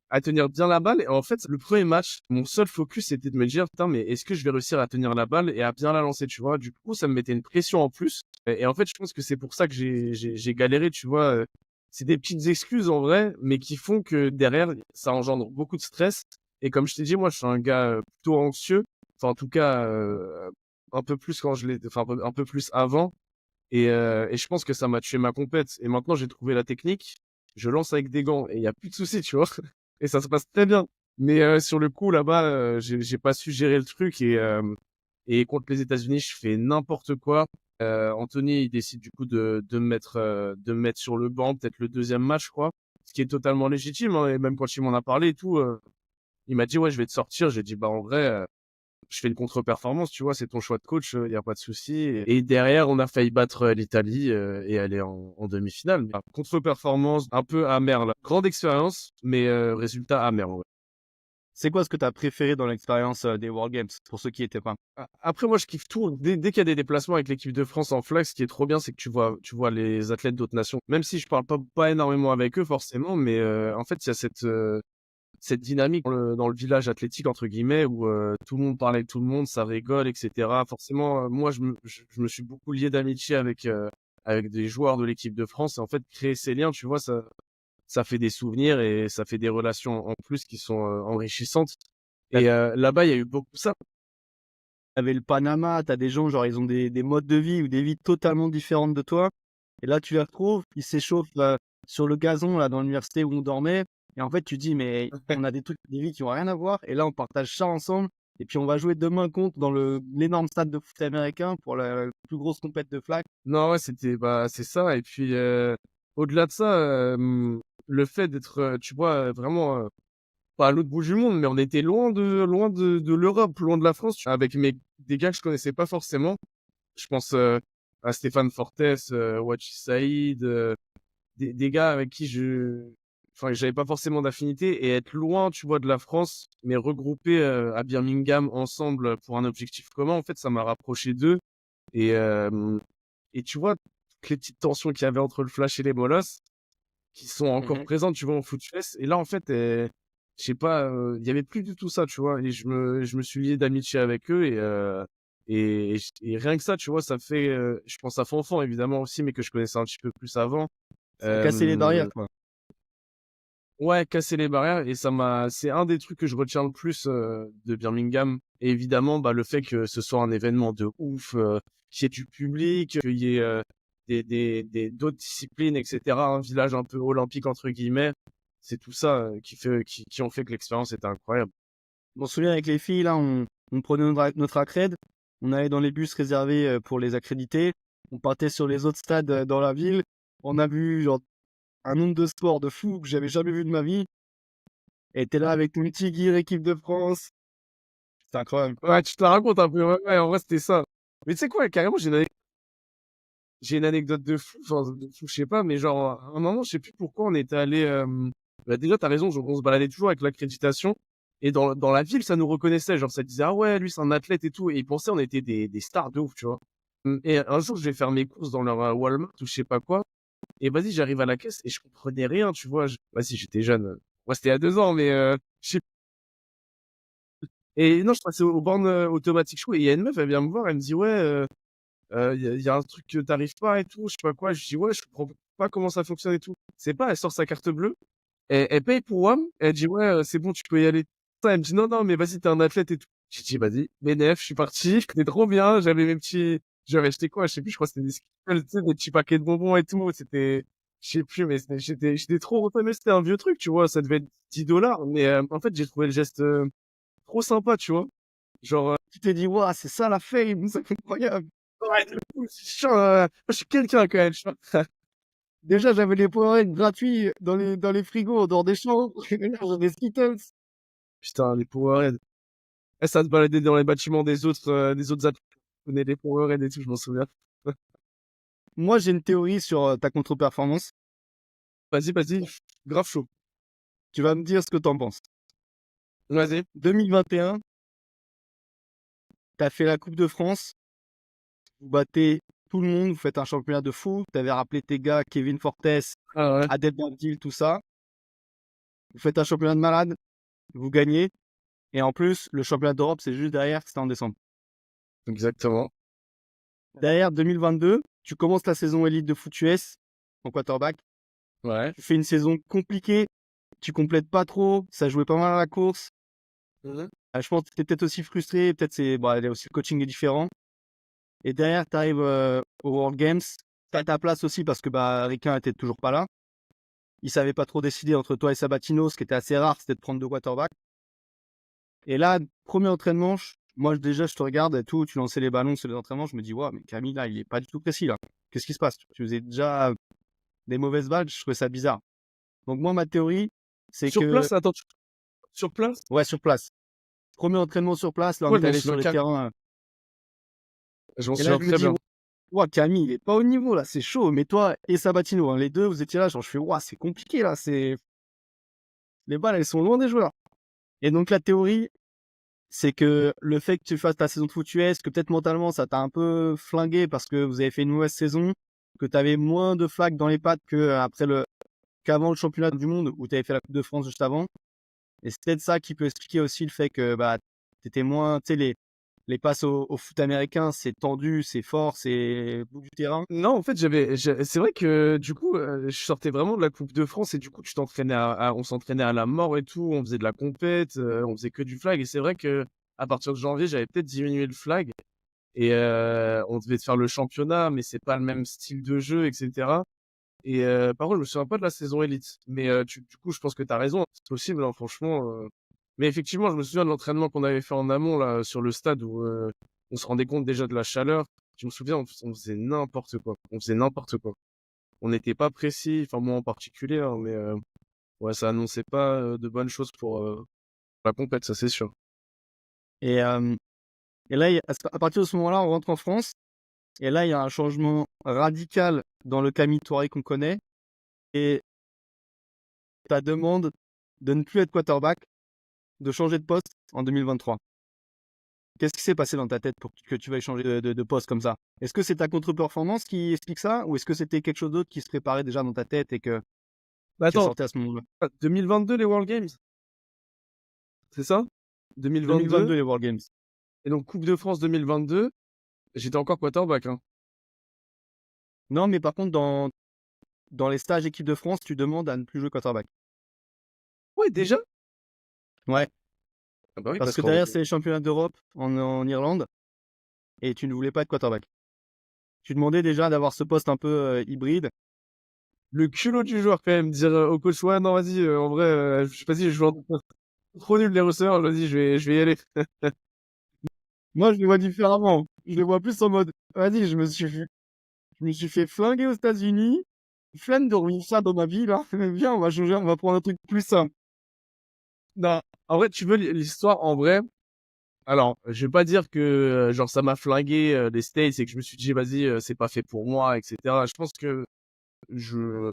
à tenir bien la balle. Et en fait, le premier match, mon seul focus, c'était de me dire, putain, mais est-ce que je vais réussir à tenir la balle et à bien la lancer, tu vois? Du coup, ça me mettait une pression en plus. Et en fait, je pense que c'est pour ça que j'ai galéré, tu vois. C'est des petites excuses en vrai, mais qui font que derrière, ça engendre beaucoup de stress. Et comme je t'ai dit, moi, je suis un gars plutôt anxieux. Enfin, en tout cas, un peu plus quand je l'ai, enfin, un peu plus avant. Et je pense que ça m'a tué ma compète. Et maintenant, j'ai trouvé la technique. Je lance avec des gants et il y a plus de soucis, tu vois. Et ça se passe très bien. Mais sur le coup, là-bas, j'ai pas su gérer le truc. Et contre les États-Unis, je fais n'importe quoi. Anthony, il décide du coup de me mettre sur le banc, peut-être le deuxième match, je crois. Ce qui est totalement légitime, hein. Et même quand il m'en a parlé et tout, il m'a dit, ouais, je vais te sortir. J'ai dit, bah, en vrai, je fais une contre-performance, tu vois, c'est ton choix de coach, il y a pas de souci. Et derrière, on a failli battre l'Italie et aller en demi-finale. Contre-performance un peu amère, là. Grande expérience, mais résultat amer, ouais. C'est quoi ce que tu as préféré dans l'expérience des World Games, pour ceux qui étaient pas? Après, moi, je kiffe tout. Dès qu'il y a des déplacements avec l'équipe de France en flag, ce qui est trop bien, c'est que tu vois les athlètes d'autres nations. Même si je parle pas énormément avec eux, forcément, mais en fait, il y a cette dynamique dans le village athlétique entre guillemets où tout le monde parle avec tout le monde, ça rigole, etc. Forcément, moi je me suis beaucoup lié d'amitié avec des joueurs de l'équipe de France et en fait créer ces liens, tu vois, ça fait des souvenirs et ça fait des relations en plus qui sont enrichissantes. Et là-bas, il y a eu beaucoup ça. T'avais le Panama, t'as des gens, genre, ils ont des modes de vie ou des vies totalement différentes de toi. Et là, tu les retrouves, ils s'échauffent sur le gazon, là, dans l'université où on dormait. Et en fait, tu dis, mais on a des vies qui ont rien à voir. Et là, on partage ça ensemble. Et puis, on va jouer demain contre dans l'énorme stade de foot américain pour la plus grosse compète de flag. Non, ouais, c'est ça. Et puis au-delà de ça, le fait d'être, tu vois, vraiment pas à l'autre bout du monde, mais on était loin de l'Europe, loin de la France, avec des gars que je connaissais pas forcément. Je pense à Stéphane Fortes, Wachi Saïd, des gars avec qui enfin, j'avais pas forcément d'affinité et être loin, tu vois, de la France, mais regroupés à Birmingham ensemble pour un objectif commun, en fait, ça m'a rapproché d'eux. Et, euh, et tu vois, toutes les petites tensions qu'il y avait entre le Flash et les Molosses, qui sont encore Mhm. présentes, tu vois, en foot US. Et là, en fait, je sais pas, il y avait plus du tout ça, tu vois. Et je me suis lié d'amitié avec eux et rien que ça, tu vois, ça fait, je pense à Fanfan évidemment aussi, mais que je connaissais un petit peu plus avant. Ça a cassé les barrières, Euh, quoi. Ouais, casser les barrières et c'est un des trucs que je retiens le plus de Birmingham. Et évidemment, bah, le fait que ce soit un événement de ouf, qu'il y ait du public, qu'il y ait d'autres disciplines, etc. Un village un peu olympique entre guillemets, c'est tout ça qui ont fait que l'expérience était incroyable. Je m'en souviens avec les filles, là, on prenait notre accred, on allait dans les bus réservés pour les accrédités, on partait sur les autres stades dans la ville, on a vu genre un nombre de sports de fou que j'avais jamais vu de ma vie, et t'es là avec ton petit gear équipe de France, c'est incroyable. Ouais, tu te la racontes un peu. Ouais, ouais, en vrai, c'était ça. Mais tu sais quoi, carrément, j'ai une anecdote de fou, enfin, de fou, je sais pas, mais genre, à un moment, je sais plus pourquoi on était allé, bah, déjà, t'as raison, on se baladait toujours avec l'accréditation, et dans la ville, ça nous reconnaissait, genre, ça disait, ah ouais, lui, c'est un athlète et tout, et ils pensaient, on était des stars de ouf, tu vois. Et un jour, je vais faire mes courses dans leur Walmart ou je sais pas quoi, et vas-y, j'arrive à la caisse, et je comprenais rien, tu vois. Vas-y, j'étais jeune. Moi, c'était il y a 2 ans, mais, je sais. Et non, je passais aux bornes automatiques, et il y a une meuf, elle vient me voir, elle me dit, ouais, y a un truc que t'arrives pas et tout, je sais pas quoi. Je dis, ouais, je comprends pas comment ça fonctionne et tout. C'est pas, elle sort sa carte bleue, elle paye pour WAM, elle dit, ouais, c'est bon, tu peux y aller. Ça, elle me dit, non, non, mais vas-y, t'es un athlète et tout. J'ai dit, vas-y, bénef, je suis parti, c'était trop bien, j'avais acheté quoi, je sais plus, je crois que c'était des Skittles, tu sais, des petits paquets de bonbons et tout, je sais plus, mais j'étais trop content, mais c'était un vieux truc, tu vois, ça devait être 10 $, mais en fait, j'ai trouvé le geste trop sympa, tu vois. Genre, Tu t'es dit, waouh, c'est ça la fame, c'est incroyable. ouais, de fou, c'est chiant, moi, je suis quelqu'un quand même, tu vois. Déjà, j'avais les Powerade gratuits dans les frigos, en dehors des chambres, j'avais des Skittles. Putain, les Powerade. Eh, ça se baladait dans les bâtiments des autres athlètes. On connaît les Powerade et tout, je m'en souviens. Moi, j'ai une théorie sur ta contre-performance. Vas-y, vas-y. Grave chaud. Tu vas me dire ce que t'en penses. Vas-y. 2021, t'as fait la Coupe de France, vous battez tout le monde, vous faites un championnat de fou, t'avais rappelé tes gars, Kevin Fortes, Ah ouais. Adel Abdil, tout ça. Vous faites un championnat de malade, vous gagnez. Et en plus, le championnat d'Europe, c'est juste derrière, c'était en décembre. Exactement. Derrière, 2022, tu commences la saison élite de foot US en quarterback. Ouais. Tu fais une saison compliquée, tu complètes pas trop, ça jouait pas mal à la course. Mhm. Je pense que t'es peut-être aussi frustré, peut-être aussi le coaching est différent. Et derrière, tu arrives aux World Games, t'as ta place aussi parce que Ricain était toujours pas là. Il savait pas trop décider entre toi et Sabatino, ce qui était assez rare, c'était de prendre deux quarterbacks. Et là, premier entraînement, moi déjà je te regarde et tout, tu lançais les ballons sur les entraînements, je me dis, waouh, mais Camille là, il est pas du tout précis là. Qu'est-ce qui se passe? Tu faisais déjà des mauvaises balles, je trouvais ça bizarre. Donc moi, ma théorie, c'est Sur que, place, attends, sur place? ouais, sur place. Premier entraînement sur place, là on Ouais, est allé sur les terrains. Je m'en Et là, souviens je me très dis, bien. ouah, Camille, il est pas au niveau là, c'est chaud. Mais toi et Sabatino, hein, les deux, vous étiez là, genre je fais, ouah, c'est compliqué là, les balles, elles sont loin des joueurs. Et donc la théorie, c'est que le fait que tu fasses ta saison de foot US, que peut-être mentalement ça t'a un peu flingué parce que vous avez fait une mauvaise saison, que tu avais moins de flaques dans les pattes qu'avant le championnat du monde où tu avais fait la Coupe de France juste avant. Et c'est peut-être ça qui peut expliquer aussi le fait que t'étais moins, tu sais, les passes au foot américain, c'est tendu, c'est fort, c'est bout du terrain. Non, en fait, c'est vrai que du coup, je sortais vraiment de la Coupe de France et du coup, tu t'entraînais on s'entraînait à la mort et tout, on faisait de la compète, on faisait que du flag et c'est vrai que à partir de janvier, j'avais peut-être diminué le flag et on devait faire le championnat, mais c'est pas le même style de jeu, etc. Et par contre, je me souviens pas de la saison élite, mais du coup, je pense que tu as raison, c'est possible, hein, franchement. Mais effectivement, je me souviens de l'entraînement qu'on avait fait en amont là sur le stade où on se rendait compte déjà de la chaleur. Je me souviens, on faisait n'importe quoi. On faisait n'importe quoi. On n'était pas précis, enfin moi en particulier, hein, mais ouais, ça annonçait pas de bonnes choses pour la compète, ça c'est sûr. Et, euh, et là, à partir de ce moment-là, on rentre en France. Et là, il y a un changement radical dans le Camille Touareg qu'on connaît. Et ta demande de ne plus être quarterback, de changer de poste en 2023. Qu'est-ce qui s'est passé dans ta tête pour que tu veuilles changer de poste comme ça? Est-ce que c'est ta contre-performance qui explique ça? Ou est-ce que c'était quelque chose d'autre qui se préparait déjà dans ta tête et que Bah, qui attends, ressortait à ce moment-là. 2022 les World Games, c'est ça? 2022 2022, les World Games. et donc Coupe de France 2022, j'étais encore quarterback, hein. Non, mais par contre, dans les stages équipe de France, tu demandes à ne plus jouer quarterback. Ouais, déjà? Ouais, Ah bah oui, parce parce que qu'en derrière, c'est les championnats d'Europe en Irlande et tu ne voulais pas être quarterback. Tu demandais déjà d'avoir ce poste un peu hybride. le culot du joueur quand même, dire au coach, ouais, non, vas-y, en vrai, je sais pas si je joue trop nul les receveurs, vas-y, je vais y aller. Moi, je les vois différemment. Je les vois plus en mode, vas-y, je me suis fait flinguer aux États-Unis. Flemme de revivre ça dans ma vie, là. Viens, on va changer, on va prendre un truc plus simple. Non, en vrai, tu veux l'histoire en vrai? Alors, je vais pas dire que genre ça m'a flingué les States et que je me suis dit vas-y, c'est pas fait pour moi, etc. Je pense que je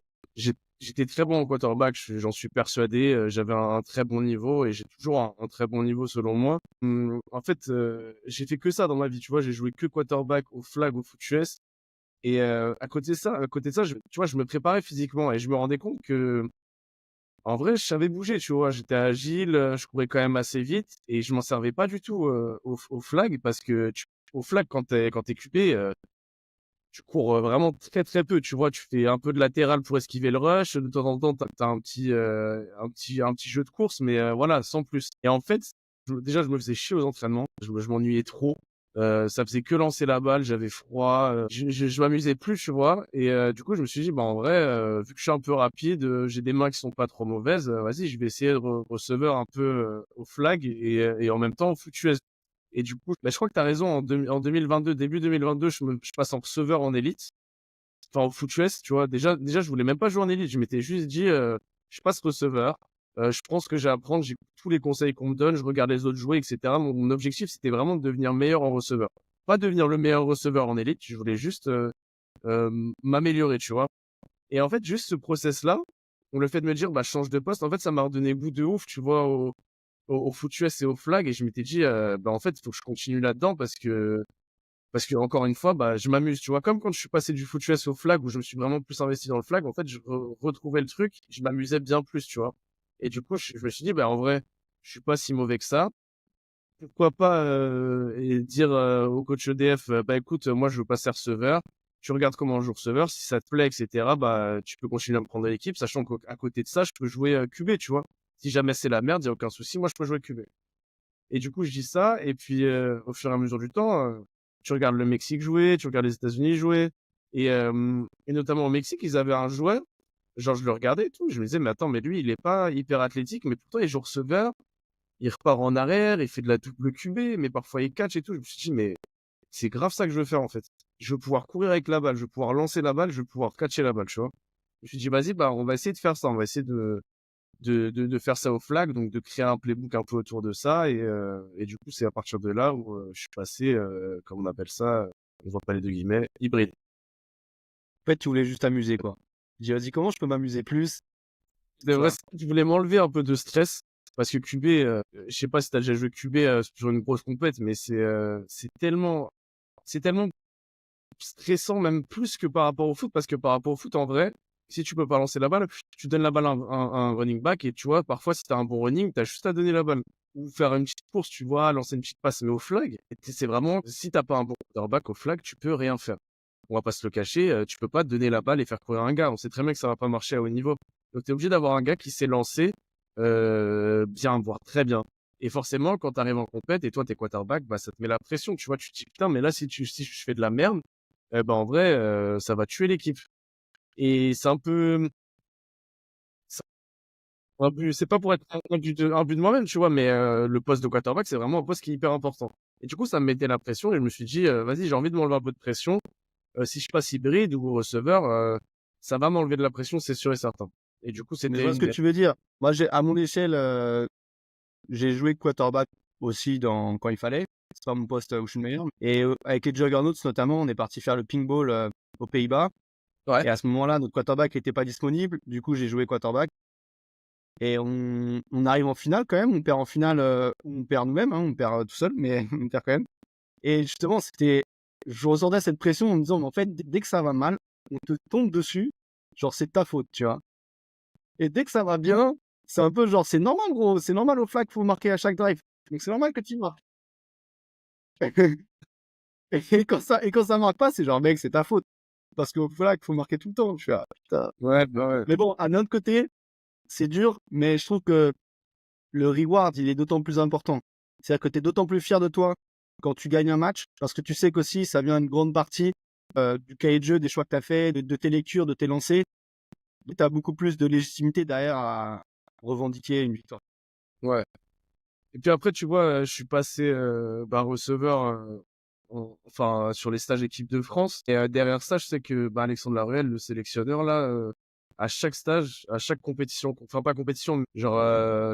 j'étais très bon en quarterback, j'en suis persuadé. J'avais un très bon niveau et j'ai toujours un très bon niveau selon moi. En fait, j'ai fait que ça dans ma vie, tu vois. J'ai joué que quarterback au flag au foot US et à côté de ça, tu vois, je me préparais physiquement et je me rendais compte que en vrai, je savais bouger, tu vois. J'étais agile, je courais quand même assez vite et je m'en servais pas du tout au flag parce que au flag, quand t'es QB, tu cours vraiment très très peu, tu vois. Tu fais un peu de latéral pour esquiver le rush. De temps en temps, t'as un petit jeu de course, mais voilà, sans plus. Et en fait, déjà, je me faisais chier aux entraînements. Je m'ennuyais trop. Ça faisait que lancer la balle, j'avais froid, je m'amusais plus, tu vois. Et du coup, je me suis dit, bah en vrai, vu que je suis un peu rapide, j'ai des mains qui sont pas trop mauvaises, vas-y, je vais essayer de receveur un peu au flag et en même temps au foot US. Et du coup, bah, je crois que tu as raison, en 2022, début 2022, je passe en receveur en élite, enfin au foot US, tu vois. Déjà, je voulais même pas jouer en élite, je m'étais juste dit, je passe receveur, je prends ce que j'ai à apprendre, j'écoute tous les conseils qu'on me donne, je regarde les autres jouer, etc. Mon objectif, c'était vraiment de devenir meilleur en receveur. Pas devenir le meilleur receveur en élite, je voulais juste m'améliorer, tu vois. Et en fait, juste ce process-là, le fait de me dire, bah, je change de poste, en fait, ça m'a redonné goût de ouf, tu vois, au foot US et au flag. Et je m'étais dit, bah, en fait, il faut que je continue là-dedans parce que encore une fois, bah, je m'amuse, tu vois. Comme quand je suis passé du foot US au flag où je me suis vraiment plus investi dans le flag, en fait, je retrouvais le truc, je m'amusais bien plus, tu vois. Et du coup, je me suis dit, bah, en vrai, je suis pas si mauvais que ça. Pourquoi pas et dire au coach EDF, bah écoute, moi je veux passer receveur. Tu regardes comment on joue receveur, si ça te plaît, etc. Bah tu peux continuer à me prendre à l'équipe, sachant qu'à côté de ça, je peux jouer QB, tu vois. Si jamais c'est la merde, y a aucun souci, moi je peux jouer QB. Et du coup, je dis ça, et puis au fur et à mesure du temps, tu regardes le Mexique jouer, tu regardes les États-Unis jouer, et notamment au Mexique, ils avaient un joueur, genre je le regardais et tout, je me disais, mais attends, mais lui, il est pas hyper athlétique, mais pourtant il joue receveur, il repart en arrière, il fait de la double QB, mais parfois il catch et tout. Je me suis dit, mais c'est grave ça que je veux faire en fait. Je veux pouvoir courir avec la balle, je veux pouvoir lancer la balle, je veux pouvoir catcher la balle, tu vois. Je me suis dit, vas-y, bah, on va essayer de faire ça, on va essayer de faire ça au flag, donc de créer un playbook un peu autour de ça. Et du coup, c'est à partir de là où je suis passé, comme on appelle ça, on va pas les deux guillemets, hybride. En fait, tu voulais juste t'amuser, quoi. J'ai dit, vas-y, comment je peux m'amuser plus? C'est Tu vrai, vois. je voulais m'enlever un peu de stress. Parce que QB, je sais pas si t'as déjà joué QB sur une grosse compète, mais c'est tellement stressant, même plus que par rapport au foot, parce que par rapport au foot, en vrai, si tu peux pas lancer la balle, tu donnes la balle à un running back, et tu vois, parfois, si t'as un bon running, t'as juste à donner la balle. Ou faire une petite course, tu vois, lancer une petite passe, mais au flag, c'est vraiment, si t'as pas un bon quarterback au flag, tu peux rien faire. On va pas se le cacher, tu peux pas donner la balle et faire courir un gars. On sait très bien que ça va pas marcher à haut niveau. Donc, t'es obligé d'avoir un gars qui s'est lancé, bien, voire très bien. Et forcément, quand t'arrives en compète et toi, t'es quarterback, bah, ça te met la pression. Tu vois, tu te dis, putain, mais là, si je fais de la merde, ben en vrai, ça va tuer l'équipe. Et c'est un peu, c'est c'est pas pour être un but de moi-même, tu vois, mais le poste de quarterback, c'est vraiment un poste qui est hyper important. Et du coup, ça me mettait la pression et je me suis dit, vas-y, j'ai envie de m'enlever un peu de pression. Si je passe hybride ou receveur, ça va m'enlever de la pression, c'est sûr et certain. Et du coup, Mais je c'était vois ce que tu veux dire. Moi, à mon échelle, j'ai joué quarterback aussi quand il fallait. C'est pas mon poste où je suis le meilleur. Et avec les Juggernauts, notamment, on est parti faire le ping ball aux Pays-Bas. ouais, Et à ce moment-là, notre quarterback n'était pas disponible. Du coup, j'ai joué quarterback. Et on arrive en finale quand même. On perd en finale, on perd nous-mêmes, hein, on perd tout seul, mais on perd quand même. Et justement, je ressentais cette pression en me disant, mais en fait, dès que ça va mal, on te tombe dessus, genre c'est de ta faute, tu vois. Et dès que ça va bien, c'est un peu genre, c'est normal, gros. C'est normal au flag, faut marquer à chaque drive. Donc c'est normal que tu marques. Et quand ça marque pas, c'est genre, mec, c'est ta faute. Parce qu'au flag, faut marquer tout le temps. Je suis, ah, putain. Ouais, bah ouais. Mais bon, à notre côté, c'est dur, mais je trouve que le reward, il est d'autant plus important. C'est-à-dire que tu es d'autant plus fier de toi quand tu gagnes un match, parce que tu sais qu'aussi, ça vient une grande partie du cahier de jeu, des choix que tu as fait, de tes lectures, de tes lancers. Tu as beaucoup plus de légitimité derrière à revendiquer une victoire. Ouais. Et puis après, tu vois, je suis passé receveur enfin sur les stages équipe de France. Et derrière ça, je sais que Alexandre Laruelle, le sélectionneur là, à chaque stage, à chaque compétition, enfin pas compétition, mais genre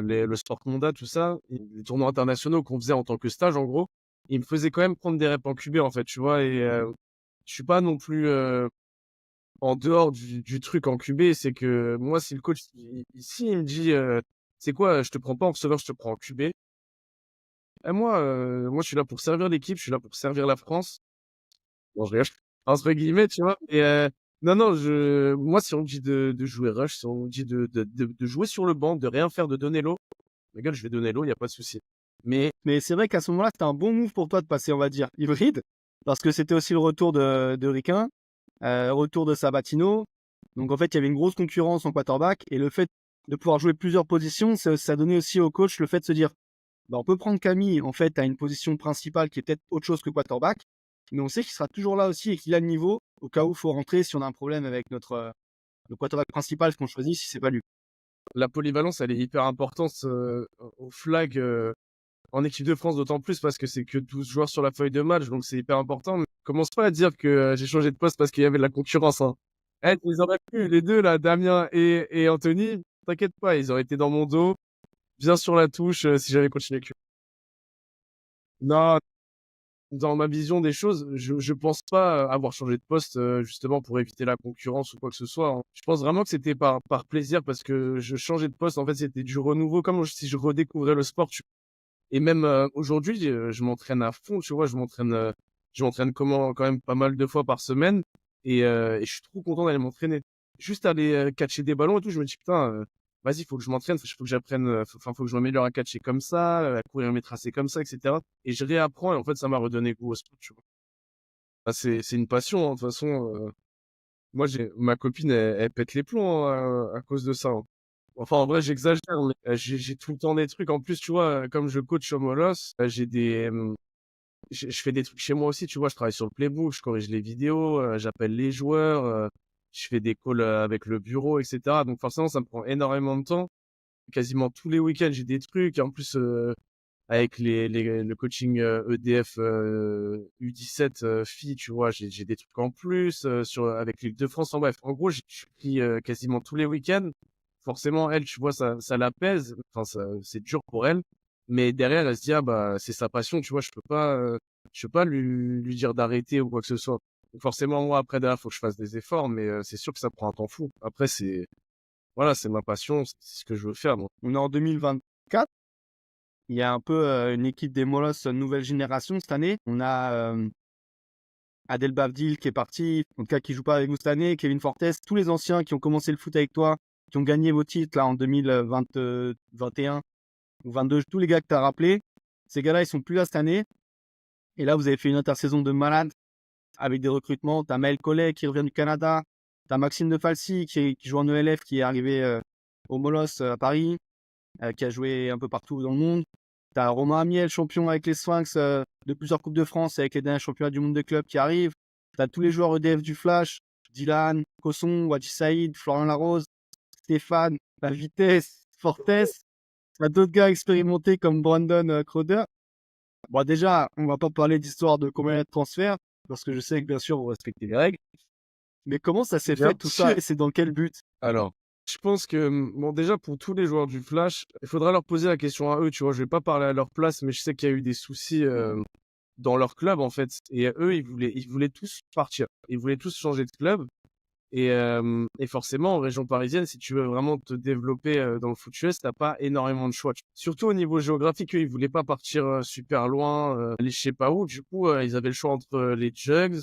le sport mondial, tout ça, les tournois internationaux qu'on faisait en tant que stage en gros, il me faisait quand même prendre des reps en QB en fait, tu vois. Et je suis pas non plus en dehors du truc en QB, c'est que moi, si le coach ici il me dit c'est quoi, je te prends pas en receveur, je te prends en QB. Et moi, je suis là pour servir l'équipe, je suis là pour servir la France. Bon, je rigole, entre guillemets, tu vois. Et non, non, moi, si on me dit de jouer rush, si on me dit de jouer sur le banc, de rien faire, de donner l'eau, les gars, je vais donner l'eau, il n'y a pas de souci. Mais Mais c'est vrai qu'à ce moment-là, c'était un bon move pour toi de passer, on va dire, hybride, parce que c'était aussi le retour de Riquin, retour de Sabatino. Donc en fait, il y avait une grosse concurrence en quarterback, et le fait de pouvoir jouer plusieurs positions, ça donnait aussi au coach le fait de se dire, bah, on peut prendre Camille, en fait, à une position principale qui est peut-être autre chose que quarterback, mais on sait qu'il sera toujours là aussi et qu'il a le niveau au cas où il faut rentrer si on a un problème avec le quarterback principal qu'on choisit si c'est pas lui. la polyvalence, elle est hyper importante au flag en équipe de France, d'autant plus parce que c'est que 12 joueurs sur la feuille de match, donc c'est hyper important. Mais commence pas à dire que j'ai changé de poste parce qu'il y avait de la concurrence, hein. Eh, ils auraient pu, les deux, là, Damien et Anthony, t'inquiète pas, ils auraient été dans mon dos, bien sur la touche, si j'avais continué. Non, dans ma vision des choses, je pense pas avoir changé de poste justement pour éviter la concurrence ou quoi que ce soit, hein. Je pense vraiment que c'était par plaisir parce que je changeais de poste. En fait, c'était du renouveau, comme si je redécouvrais le sport. Et même aujourd'hui, je m'entraîne à fond, tu vois, je m'entraîne quand même pas mal de fois par semaine et je suis trop content d'aller m'entraîner. Juste aller catcher des ballons et tout, je me dis putain, vas-y, faut que je m'entraîne, faut que j'apprenne, enfin, faut que je m'améliore à catcher comme ça, à courir mes tracés comme ça, etc. Et je réapprends et en fait, ça m'a redonné goût au sport, tu vois. Bah, c'est une passion, hein, de toute façon. Moi, ma copine, elle pète les plombs hein, à cause de ça, hein. Enfin, en vrai, j'exagère, mais j'ai tout le temps des trucs. En plus, tu vois, comme je coach au Molos, je fais des trucs chez moi aussi, tu vois. Je travaille sur le playbook, je corrige les vidéos, j'appelle les joueurs, je fais des calls avec le bureau, etc. Donc, forcément, ça me prend énormément de temps. Quasiment tous les week-ends, j'ai des trucs. Et en plus, avec le coaching EDF U17 filles, tu vois, j'ai des trucs en plus avec l'île de France. En bref, en gros, je suis pris quasiment tous les week-ends. Forcément, elle, tu vois, ça l'apaise. Enfin, c'est dur pour elle. Mais derrière, elle se dit, ah bah, c'est sa passion, tu vois, je peux pas lui dire d'arrêter ou quoi que ce soit. Donc forcément, moi, après, derrière, faut que je fasse des efforts, mais c'est sûr que ça prend un temps fou. Après, voilà, c'est ma passion, c'est ce que je veux faire, moi. On est en 2024. Il y a un peu une équipe des Molosses nouvelle génération cette année. On a Adel Bavdil qui est parti, en tout cas qui joue pas avec nous cette année, Kevin Fortes, tous les anciens qui ont commencé le foot avec toi, qui ont gagné vos titres là en 2021 ou 22, tous les gars que tu as rappelés, ces gars-là ils sont plus là cette année. Et là vous avez fait une intersaison de malade avec des recrutements. Tu as Maël Collet qui revient du Canada, tu as Maxime De Falsi qui joue en ELF, qui est arrivé au Molos à Paris, qui a joué un peu partout dans le monde. Tu as Romain Amiel, champion avec les Sphinx de plusieurs Coupes de France avec les derniers championnats du monde de club qui arrivent. Tu as tous les joueurs EDF du Flash, Dylan, Cosson, Wadji Saïd, Florian Larose, Stéphane, La Vitesse, Fortes. Tu as d'autres gars expérimentés comme Brandon Crowder. Bon, déjà, on va pas parler d'histoire de combien il y a de transferts, parce que je sais que bien sûr, vous respectez les règles. Mais comment ça s'est Bien fait tout ça sûr. et c'est dans quel but? Alors, je pense que, bon, déjà, pour tous les joueurs du Flash, il faudra leur poser la question à eux, tu vois. Je vais pas parler à leur place, mais je sais qu'il y a eu des soucis dans leur club, en fait. Et eux, ils voulaient tous partir. Ils voulaient tous changer de club. Et forcément, en région parisienne, si tu veux vraiment te développer dans le foot US, t'as pas énormément de choix. Surtout au niveau géographique, eux, ils voulaient pas partir super loin, aller je sais pas où. Du coup, ils avaient le choix entre les Jugs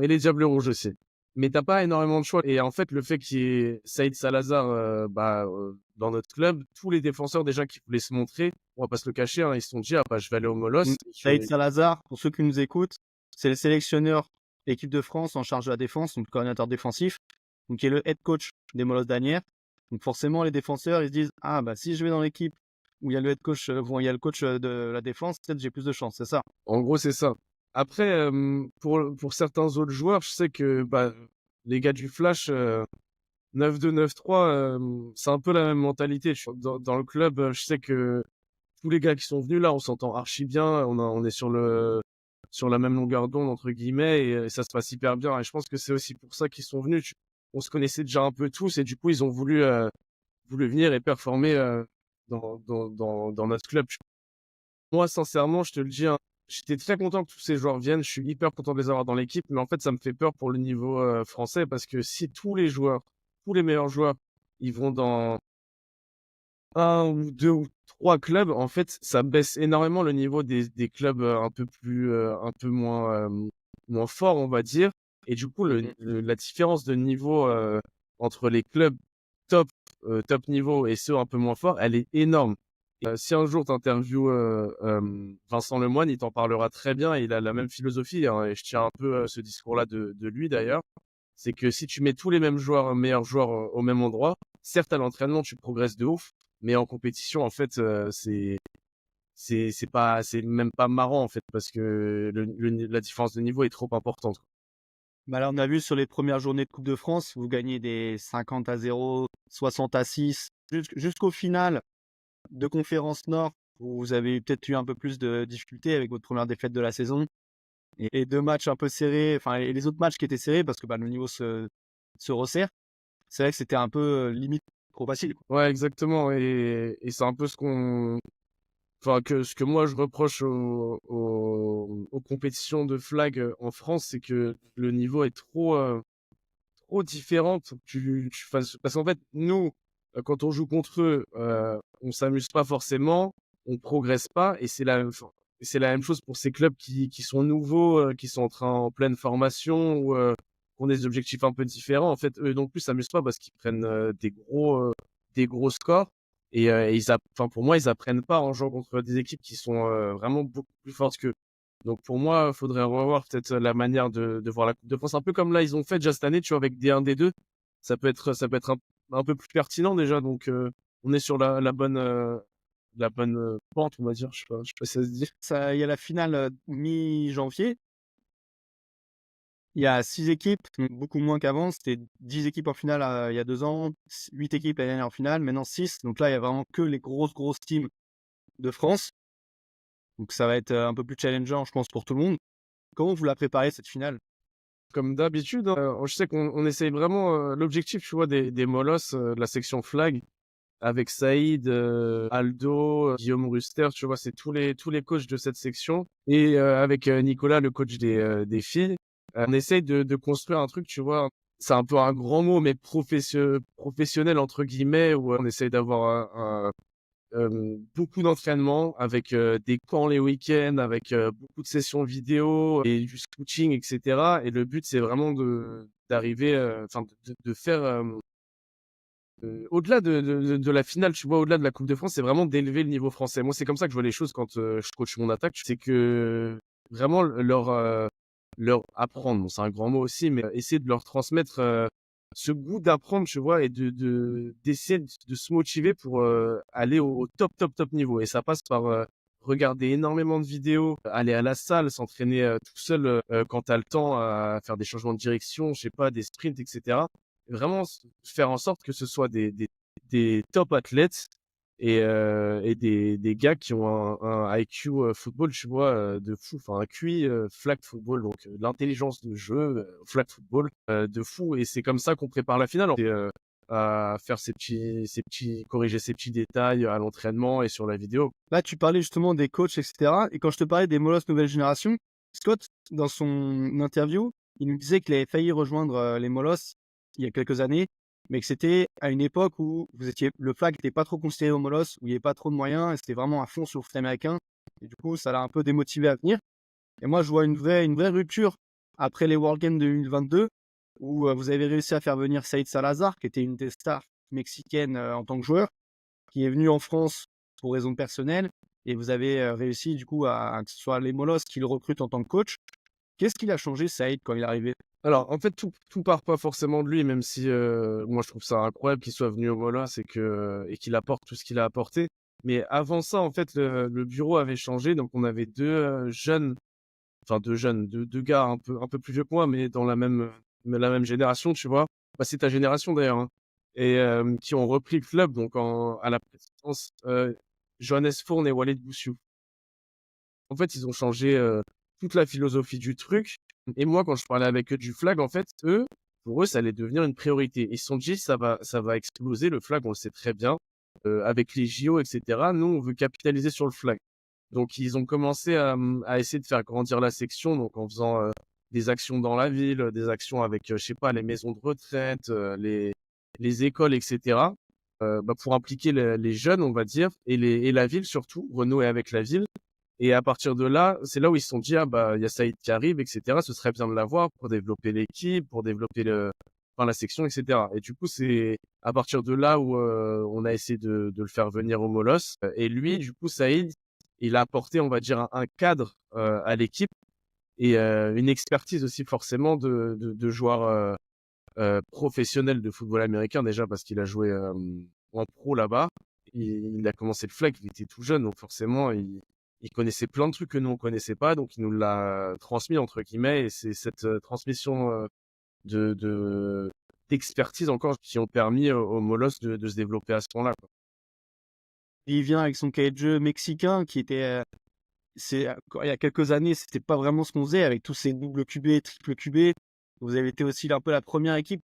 et les Diables Rouges aussi. mais t'as pas énormément de choix. Et en fait, le fait qu'il y ait Saïd Salazar dans notre club, tous les défenseurs déjà qui voulaient se montrer, on va pas se le cacher, hein, ils se sont dit, ah bah je vais aller au Molos. Saïd Salazar, pour ceux qui nous écoutent, c'est le sélectionneur équipe de France en charge de la défense, donc le coordinateur défensif, donc qui est le head coach des Molosses d'Asnières. Donc forcément, les défenseurs, ils se disent, ah bah si je vais dans l'équipe où il y a le head coach, où il y a le coach de la défense, peut-être j'ai plus de chance, c'est ça. En gros, c'est ça. Après, pour certains autres joueurs, je sais que bah, les gars du Flash, 9-2, 9-3, c'est un peu la même mentalité. Dans le club, je sais que tous les gars qui sont venus là, on s'entend archi bien, on est sur la même longueur d'onde entre guillemets et ça se passe hyper bien. Et je pense que c'est aussi pour ça qu'ils sont venus. On se connaissait déjà un peu tous et du coup ils ont voulu venir et performer dans notre club. Moi, sincèrement, je te le dis, hein, j'étais très content que tous ces joueurs viennent. Je suis hyper content de les avoir dans l'équipe, mais en fait, ça me fait peur pour le niveau français parce que si tous les joueurs, tous les meilleurs joueurs, ils vont dans un ou deux ou trois clubs, en fait, ça baisse énormément le niveau des clubs un peu moins forts, on va dire. Et du coup, la différence de niveau entre les clubs top, top niveau et ceux un peu moins forts, elle est énorme. Si un jour tu interviews Vincent Lemoine, il t'en parlera très bien. Il a la même philosophie, hein, et je tiens un peu ce discours-là de lui d'ailleurs. C'est que si tu mets tous les mêmes joueurs, meilleurs joueurs au même endroit, certes à l'entraînement tu progresses de ouf, mais en compétition en fait c'est même pas marrant en fait parce que la différence de niveau est trop importante. Bah là, on a vu sur les premières journées de Coupe de France, vous gagnez des 50-0, 60-6, jusqu'au final de Conférence Nord, où vous avez peut-être eu un peu plus de difficultés avec votre première défaite de la saison. Et deux matchs un peu serrés, enfin, et les autres matchs qui étaient serrés parce que bah, le niveau se resserre. C'est vrai que c'était un peu limite trop facile, quoi. Ouais, exactement. Et c'est un peu ce que moi je reproche aux compétitions de flag en France, c'est que le niveau est trop différent pour que tu fasses. Parce qu'en fait, nous, quand on joue contre eux, on s'amuse pas forcément, on progresse pas, et c'est la même chose pour ces clubs qui sont nouveaux, qui sont en pleine formation ou qui ont des objectifs un peu différents. En fait, eux non plus s'amusent pas parce qu'ils prennent des gros scores. Enfin, pour moi, ils apprennent pas en jouant contre des équipes qui sont vraiment beaucoup plus fortes qu'eux. Donc pour moi, il faudrait revoir peut-être la manière de voir la Coupe de France. Un peu comme là, ils ont fait déjà cette année, tu vois, avec D1, D2. Ça peut être un peu plus pertinent déjà. Donc on est sur la bonne pente, on va dire. Je sais pas si ça se dit. Ça, il y a la finale mi-janvier. Il y a 6 équipes, donc beaucoup moins qu'avant. C'était 10 équipes en finale il y a 2 ans, 8 équipes l'année dernière en finale, maintenant 6. Donc là, il y a vraiment que les grosses teams de France. Donc ça va être un peu plus challengeant, je pense, pour tout le monde. Comment vous la préparez, cette finale? Comme d'habitude, hein, je sais qu'on essaye vraiment l'objectif, tu vois, des molosses, de la section flag, avec Saïd, Aldo, Guillaume Ruster, tu vois, c'est tous les coachs de cette section. Et avec Nicolas, le coach des filles, on essaye de construire un truc, tu vois. C'est un peu un grand mot, mais professionnel, entre guillemets, où on essaye d'avoir beaucoup d'entraînement avec des camps les week-ends, avec beaucoup de sessions vidéo et du scouting, etc. Et le but, c'est vraiment d'arriver, enfin, de faire au-delà de la finale, tu vois, au-delà de la Coupe de France, c'est vraiment d'élever le niveau français. Moi, c'est comme ça que je vois les choses quand je coach mon attaque. C'est que vraiment leur apprendre, bon, c'est un grand mot aussi, mais essayer de leur transmettre ce goût d'apprendre, tu vois, et d'essayer de se motiver pour aller au top niveau. Et ça passe par regarder énormément de vidéos, aller à la salle, s'entraîner tout seul quand tu as le temps à faire des changements de direction, je sais pas, des sprints, etc. Vraiment faire en sorte que ce soit des top athlètes et des gars qui ont un IQ football, tu vois, de fou, enfin un QI flag football, donc l'intelligence de jeu flag football de fou. Et c'est comme ça qu'on prépare la finale. C'est à faire corriger ces petits détails à l'entraînement et sur la vidéo. Là, tu parlais justement des coachs, etc. Et quand je te parlais des Molosses nouvelle génération, Scott, dans son interview, il nous disait qu'il avait failli rejoindre les Molosses il y a quelques années, mais que c'était à une époque où le flag n'était pas trop considéré aux Molosses, où il n'y avait pas trop de moyens, et c'était vraiment à fond sur le foot américain. Et du coup, ça l'a un peu démotivé à venir. Et moi, je vois une vraie rupture après les World Games de 2022, où vous avez réussi à faire venir Saïd Salazar, qui était une des stars mexicaines en tant que joueur, qui est venu en France pour raisons personnelles, et vous avez réussi du coup à que ce soit les Molos qui le recrutent en tant que coach. Qu'est-ce qu'il a changé, Saïd, quand il est arrivé? Alors, en fait, tout part pas forcément de lui, même si moi je trouve ça incroyable qu'il soit venu au Mola, et qu'il apporte tout ce qu'il a apporté. Mais avant ça, en fait, le bureau avait changé, donc on avait deux gars un peu plus vieux que moi, mais dans la même génération, tu vois. Bah, c'est ta génération d'ailleurs, hein. Et qui ont repris le club, donc à la présidence, Johannes Fourne et Walid Boussiou. En fait, ils ont changé toute la philosophie du truc. Et moi, quand je parlais avec eux du flag, en fait, pour eux, ça allait devenir une priorité. Ils se sont dit, ça va exploser le flag, on le sait très bien, avec les JO, etc. Nous, on veut capitaliser sur le flag. Donc, ils ont commencé à essayer de faire grandir la section, donc en faisant des actions dans la ville, des actions avec, je sais pas, les maisons de retraite, les écoles, etc. Bah, pour impliquer les jeunes, on va dire, et la ville surtout, renouer avec la ville. Et à partir de là, c'est là où ils se sont dit, ah bah, il y a Saïd qui arrive, etc. Ce serait bien de l'avoir pour développer l'équipe, pour développer la section, etc. Et du coup, c'est à partir de là où on a essayé de le faire venir au Molos. Et lui, du coup, Saïd, il a apporté, on va dire, un cadre à l'équipe et une expertise aussi forcément de joueurs professionnels de football américain, déjà parce qu'il a joué en pro là-bas. Il a commencé le flag, il était tout jeune, donc forcément, il connaissait plein de trucs que nous on connaissait pas, donc il nous l'a transmis entre guillemets, et c'est cette transmission de d'expertise encore qui ont permis au Molos de se développer à ce moment-là, quoi. Il vient avec son cahier de jeu mexicain qui était, il y a quelques années, c'était pas vraiment ce qu'on faisait avec tous ces doubles QB, triple QB. Vous avez été aussi un peu la première équipe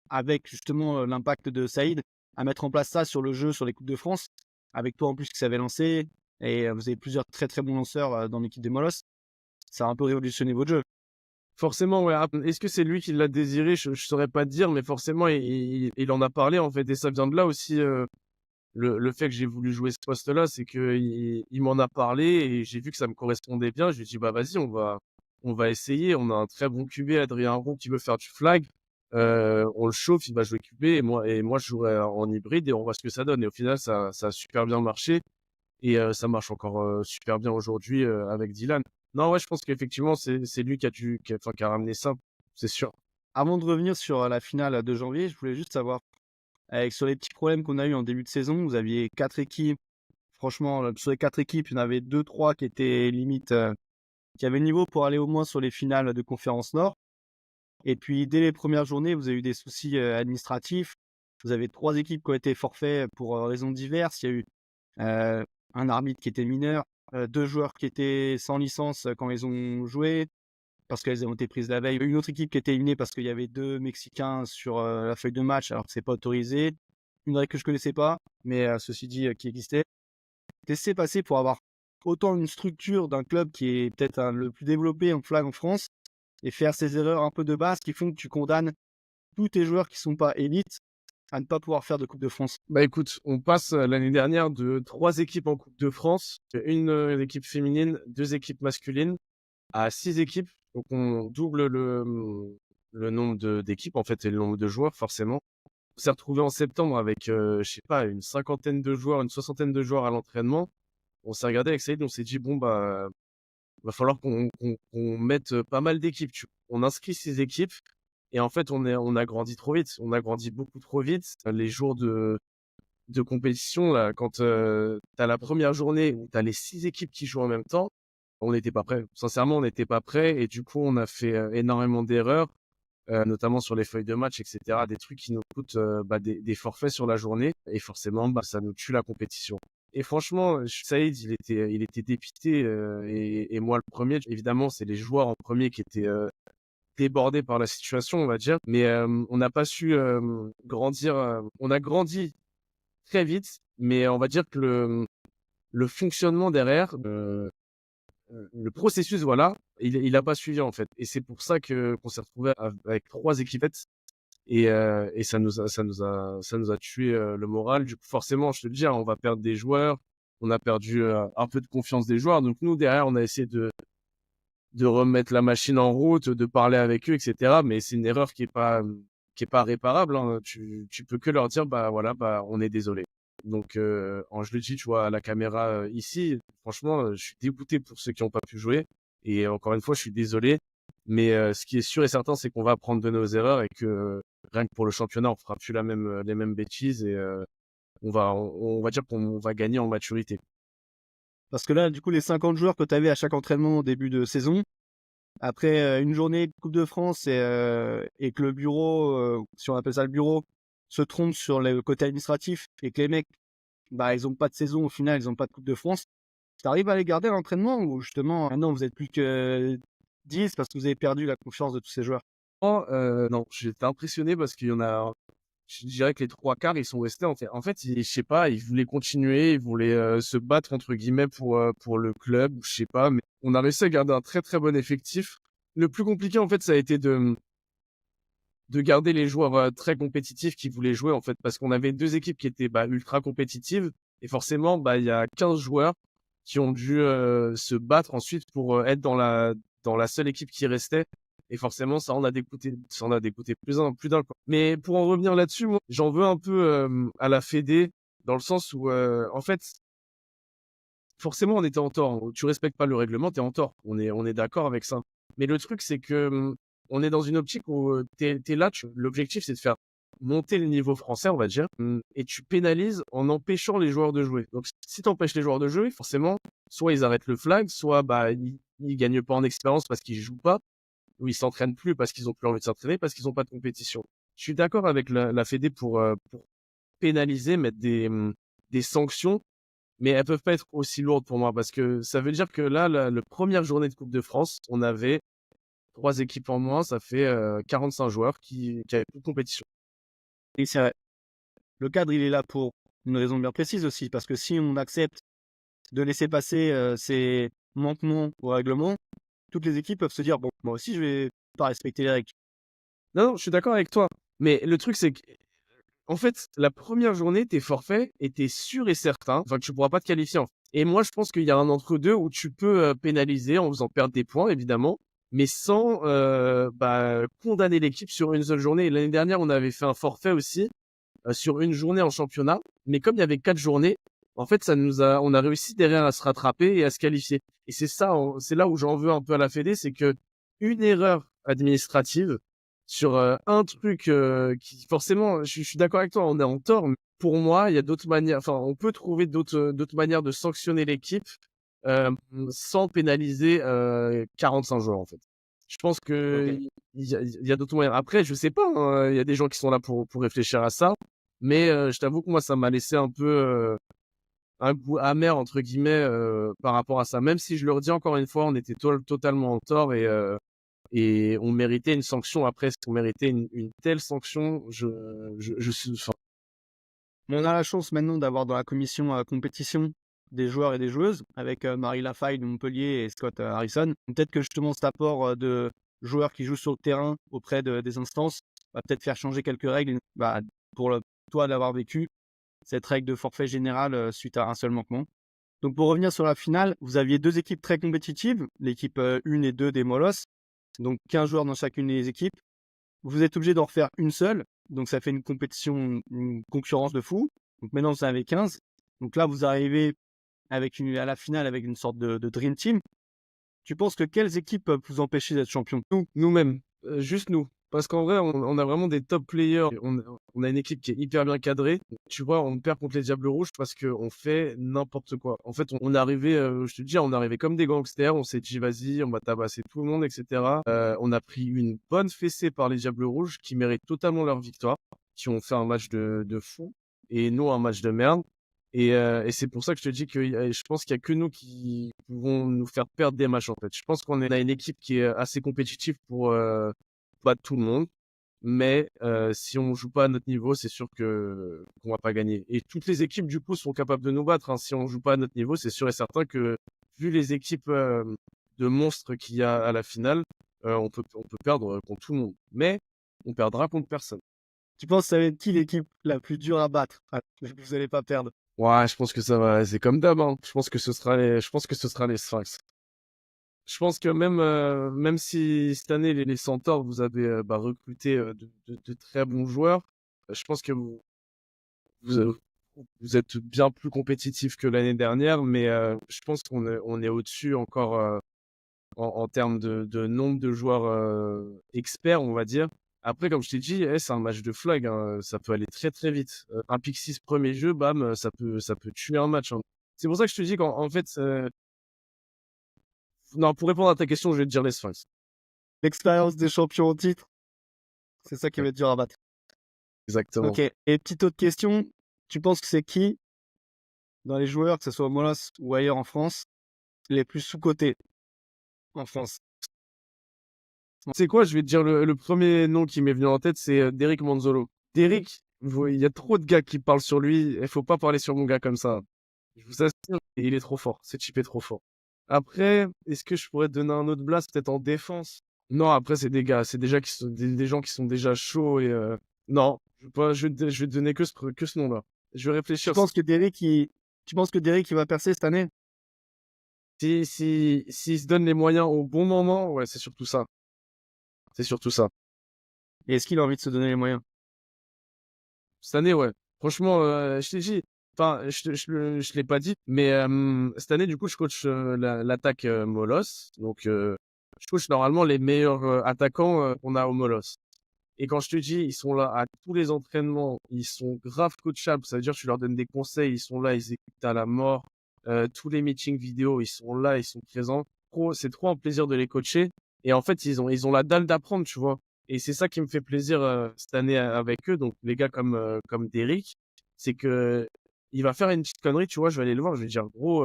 avec justement l'impact de Saïd à mettre en place ça sur le jeu, sur les Coupes de France. Avec toi en plus qui savait lancer et vous avez plusieurs très très bons lanceurs dans l'équipe des Molos. Ça a un peu révolutionné votre jeu. Forcément, ouais. Est-ce que c'est lui qui l'a désiré? Je saurais pas te dire, mais forcément, il en a parlé en fait, et ça vient de là aussi. Le fait que j'ai voulu jouer ce poste-là, c'est que il m'en a parlé et j'ai vu que ça me correspondait bien. Je lui ai dit, bah vas-y, on va essayer. On a un très bon QB, Adrien Roux, qui veut faire du flag. On le chauffe, il va jouer QB et moi je jouerai en hybride et on voit ce que ça donne. Et au final, ça a super bien marché et ça marche encore super bien aujourd'hui avec Dylan. Non, ouais, je pense qu'effectivement, c'est lui qui a ramené ça, c'est sûr. Avant de revenir sur la finale de janvier, je voulais juste savoir, sur les petits problèmes qu'on a eu en début de saison, vous aviez 4 équipes. Franchement, sur les 4 équipes, il y en avait 2-3 qui étaient limite, qui avaient le niveau pour aller au moins sur les finales de Conférence Nord. Et puis, dès les premières journées, vous avez eu des soucis administratifs. Vous avez 3 équipes qui ont été forfaits pour raisons diverses. Il y a eu un arbitre qui était mineur, 2 joueurs qui étaient sans licence quand ils ont joué, parce qu'elles ont été prises la veille. Une autre équipe qui était éliminée parce qu'il y avait 2 Mexicains sur la feuille de match, alors que c'est pas autorisé. Une règle que je connaissais pas, mais ceci dit, qui existait. Qu'est-ce qui s'est passé pour avoir autant une structure d'un club qui est peut-être le plus développé en flag en France et faire ces erreurs un peu de base qui font que tu condamnes tous tes joueurs qui sont pas élites à ne pas pouvoir faire de Coupe de France? Bah écoute, on passe l'année dernière de 3 équipes en Coupe de France, une équipe féminine, 2 équipes masculines, à 6 équipes. Donc on double le nombre d'équipes en fait et le nombre de joueurs forcément. On s'est retrouvé en septembre avec, je sais pas, une cinquantaine de joueurs, une soixantaine de joueurs à l'entraînement. On s'est regardé avec Saïd, on s'est dit bon bah va falloir qu'on mette pas mal d'équipes. On inscrit 6 équipes et en fait on a grandi trop vite. On a grandi beaucoup trop vite. Les jours de compétition là, quand t'as la première journée où t'as les 6 équipes qui jouent en même temps, on n'était pas prêts. Sincèrement, on n'était pas prêts et du coup on a fait énormément d'erreurs, notamment sur les feuilles de match, etc. Des trucs qui nous coûtent bah, des forfaits sur la journée et forcément bah, ça nous tue la compétition. Et franchement, Saïd, il était dépité et moi le premier. Évidemment, c'est les joueurs en premier qui étaient débordés par la situation, on va dire. Mais on n'a pas su grandir. On a grandi très vite, mais on va dire que le fonctionnement derrière, le processus, voilà, il a pas suivi en fait. Et c'est pour ça que qu'on s'est retrouvé avec 3 équipettes et ça nous a tué le moral. Du coup, forcément, je te le dis, hein, on va perdre des joueurs, on a perdu un peu de confiance des joueurs. Donc nous derrière, on a essayé de remettre la machine en route, de parler avec eux, etc. Mais c'est une erreur qui est pas réparable, hein. Tu peux que leur dire, bah voilà, bah on est désolé. Donc, je le dis, tu vois, à la caméra ici, franchement, je suis dégoûté pour ceux qui n'ont pas pu jouer. Et encore une fois, je suis désolé. Mais ce qui est sûr et certain, c'est qu'on va apprendre de nos erreurs et que rien que pour le championnat, on fera plus les mêmes bêtises et on va dire qu'on va gagner en maturité. Parce que là, du coup, les 50 joueurs que tu avais à chaque entraînement au début de saison, après une journée de Coupe de France et que le bureau, si on appelle ça le bureau, se trompe sur le côté administratif et que les mecs, bah, ils ont pas de saison au final, ils ont pas de Coupe de France, tu arrives à les garder à l'entraînement ou justement, maintenant vous êtes plus que 10 parce que vous avez perdu la confiance de tous ces joueurs? Oh, non, j'étais impressionné parce qu'il y en a, je dirais que les 3/4, ils sont restés. En fait, je sais pas, ils voulaient continuer, ils voulaient se battre entre guillemets pour le club, je sais pas, mais on a réussi à garder un très très bon effectif. Le plus compliqué, en fait, ça a été de garder les joueurs très compétitifs qui voulaient jouer, en fait, parce qu'on avait deux équipes qui étaient ultra compétitives et forcément, il y a 15 joueurs qui ont dû se battre ensuite pour être dans la seule équipe qui restait. Et forcément, ça en a dégoûté plus d'un, quoi. Mais pour en revenir là-dessus, moi, j'en veux un peu à la Fédé, dans le sens où, en fait, forcément, on était en tort. Tu respectes pas le règlement, t'es en tort. On est d'accord avec ça. Mais le truc, c'est que on est dans une optique où t'es là, l'objectif, c'est de faire monter le niveau français, on va dire, et tu pénalises en empêchant les joueurs de jouer. Donc, si t'empêches les joueurs de jouer, forcément, soit ils arrêtent le flag, soit ils gagnent pas en expérience parce qu'ils jouent pas, ou ils s'entraînent plus parce qu'ils ont plus envie de s'entraîner, parce qu'ils ont pas de compétition. Je suis d'accord avec la Fédé pour pénaliser, mettre des sanctions, mais elles peuvent pas être aussi lourdes pour moi parce que ça veut dire que là, la première journée de Coupe de France, on avait 3 équipes en moins, ça fait 45 joueurs qui avaient plus de compétition. Et c'est vrai. Le cadre, il est là pour une raison bien précise aussi, parce que si on accepte de laisser passer ces manquements au règlement, toutes les équipes peuvent se dire, bon, moi aussi, je vais pas respecter les règles. Non, non, je suis d'accord avec toi. Mais le truc, c'est que, en fait, la première journée, tes forfaits et t'es sûr et certain, enfin, que tu pourras pas te qualifier, en fait. Et moi, je pense qu'il y a un entre-deux où tu peux pénaliser en faisant perdre des points, évidemment, mais sans condamner l'équipe sur une seule journée. Et l'année dernière, on avait fait un forfait aussi sur une journée en championnat, mais comme il y avait 4 journées, en fait, on a réussi derrière à se rattraper et à se qualifier. Et c'est ça, c'est là où j'en veux un peu à la Fédé, c'est que une erreur administrative sur un truc qui forcément, je suis d'accord avec toi, on est en tort. Mais pour moi, il y a d'autres manières. Enfin, on peut trouver d'autres manières de sanctionner l'équipe euh, sans pénaliser 45 joueurs en fait. Je pense que Ok. il y a d'autres moyens. Après, je sais pas, hein, il y a des gens qui sont là pour réfléchir à ça, mais je t'avoue que moi, ça m'a laissé un peu un goût amer entre guillemets par rapport à ça. Même si je le redis encore une fois, on était totalement en tort et on méritait une sanction. Après, est-ce qu'on méritait une telle sanction? Enfin, Mais on a la chance maintenant d'avoir dans la commission compétition des joueurs et des joueuses, avec Marie Lafaille de Montpellier et Scott Harrison. Peut-être que justement cet apport de joueurs qui jouent sur le terrain auprès des instances va peut-être faire changer quelques règles pour toi d'avoir vécu cette règle de forfait général suite à un seul manquement. Donc pour revenir sur la finale, vous aviez deux équipes très compétitives, l'équipe 1 et 2 des Molosses, donc 15 joueurs dans chacune des équipes. Vous êtes obligé d'en refaire une seule, donc ça fait une compétition, une concurrence de fou. Donc maintenant vous en avez 15. Donc là vous arrivez à la finale avec une sorte de Dream Team. Tu penses que quelles équipes peuvent vous empêcher d'être champion? nous-mêmes, juste nous. Parce qu'en vrai, on a vraiment des top players. On a une équipe qui est hyper bien cadrée. Tu vois, on perd contre les Diables Rouges parce qu'on fait n'importe quoi. En fait, on est arrivé, je te dis, on est arrivé comme des gangsters. On s'est dit, vas-y, on va tabasser tout le monde, etc. On a pris une bonne fessée par les Diables Rouges qui méritent totalement leur victoire, qui ont fait un match de fou et nous un match de merde. Et c'est pour ça que je te dis que je pense qu'il y a que nous qui pouvons nous faire perdre des matchs en fait. Je pense qu'on a une équipe qui est assez compétitive pour battre tout le monde, mais si on joue pas à notre niveau, c'est sûr que qu'on va pas gagner. Et toutes les équipes du coup sont capables de nous battre, hein. Si on joue pas à notre niveau, c'est sûr et certain que vu les équipes de monstres qu'il y a à la finale, on peut perdre contre tout le monde, mais on perdra contre personne. Tu penses que ça va être qui l'équipe la plus dure à battre? Vous n'allez pas perdre. Ouais, je pense que ça va, c'est comme d'hab, hein. Je pense que ce sera les Sphinx. Je pense que même si cette année, les Centaures, vous avez recruté de très bons joueurs, je pense que vous, vous êtes bien plus compétitif que l'année dernière, mais je pense on est au-dessus encore en termes de nombre de joueurs experts, on va dire. Après, comme je t'ai dit, c'est un match de flag, hein, ça peut aller très très vite. Un pick 6 premier jeu, bam, ça peut tuer un match, hein. C'est pour ça que je te dis qu'en fait, non, pour répondre à ta question, je vais te dire les Sphinx. L'expérience des champions au titre, c'est ça qui Ouais, va être dur à battre. exactement. Ok. Et petite autre question, tu penses que c'est qui, dans les joueurs, que ce soit au Molos ou ailleurs en France, les plus sous-cotés en France? C'est quoi, je vais te dire le premier nom qui m'est venu en tête, c'est Derrick Manzolo. Derrick, il y a trop de gars qui parlent sur lui, il faut pas parler sur mon gars comme ça. Je vous assure, il est trop fort, ce type est trop fort. Après, est-ce que je pourrais te donner un autre blast, peut-être en défense? Non, après, c'est des gars, c'est déjà qui sont, des gens qui sont déjà chauds et non, je vais te donner que ce nom-là. Je vais Tu réfléchir. penses que Derrick, il va percer cette année? S'il se donne les moyens au bon moment, ouais, c'est surtout ça. C'est surtout ça. Et est-ce qu'il a envie de se donner les moyens? Cette année, ouais. Franchement, je t'ai dit, enfin, je l'ai pas dit, mais cette année, du coup, je coach l'attaque Molos. Donc, je coach normalement les meilleurs attaquants qu'on a au Molos. Et quand je te dis, ils sont là à tous les entraînements, ils sont grave coachables. Ça veut dire que tu leur donnes des conseils, ils sont là, ils écoutent à la mort. Tous les meetings vidéo, ils sont là, ils sont présents. C'est trop un plaisir de les coacher. Et en fait, ils ont la dalle d'apprendre, tu vois. Et c'est ça qui me fait plaisir cette année avec eux. Donc, les gars comme Derrick, c'est que il va faire une petite connerie, tu vois. Je vais aller le voir, je vais dire, gros,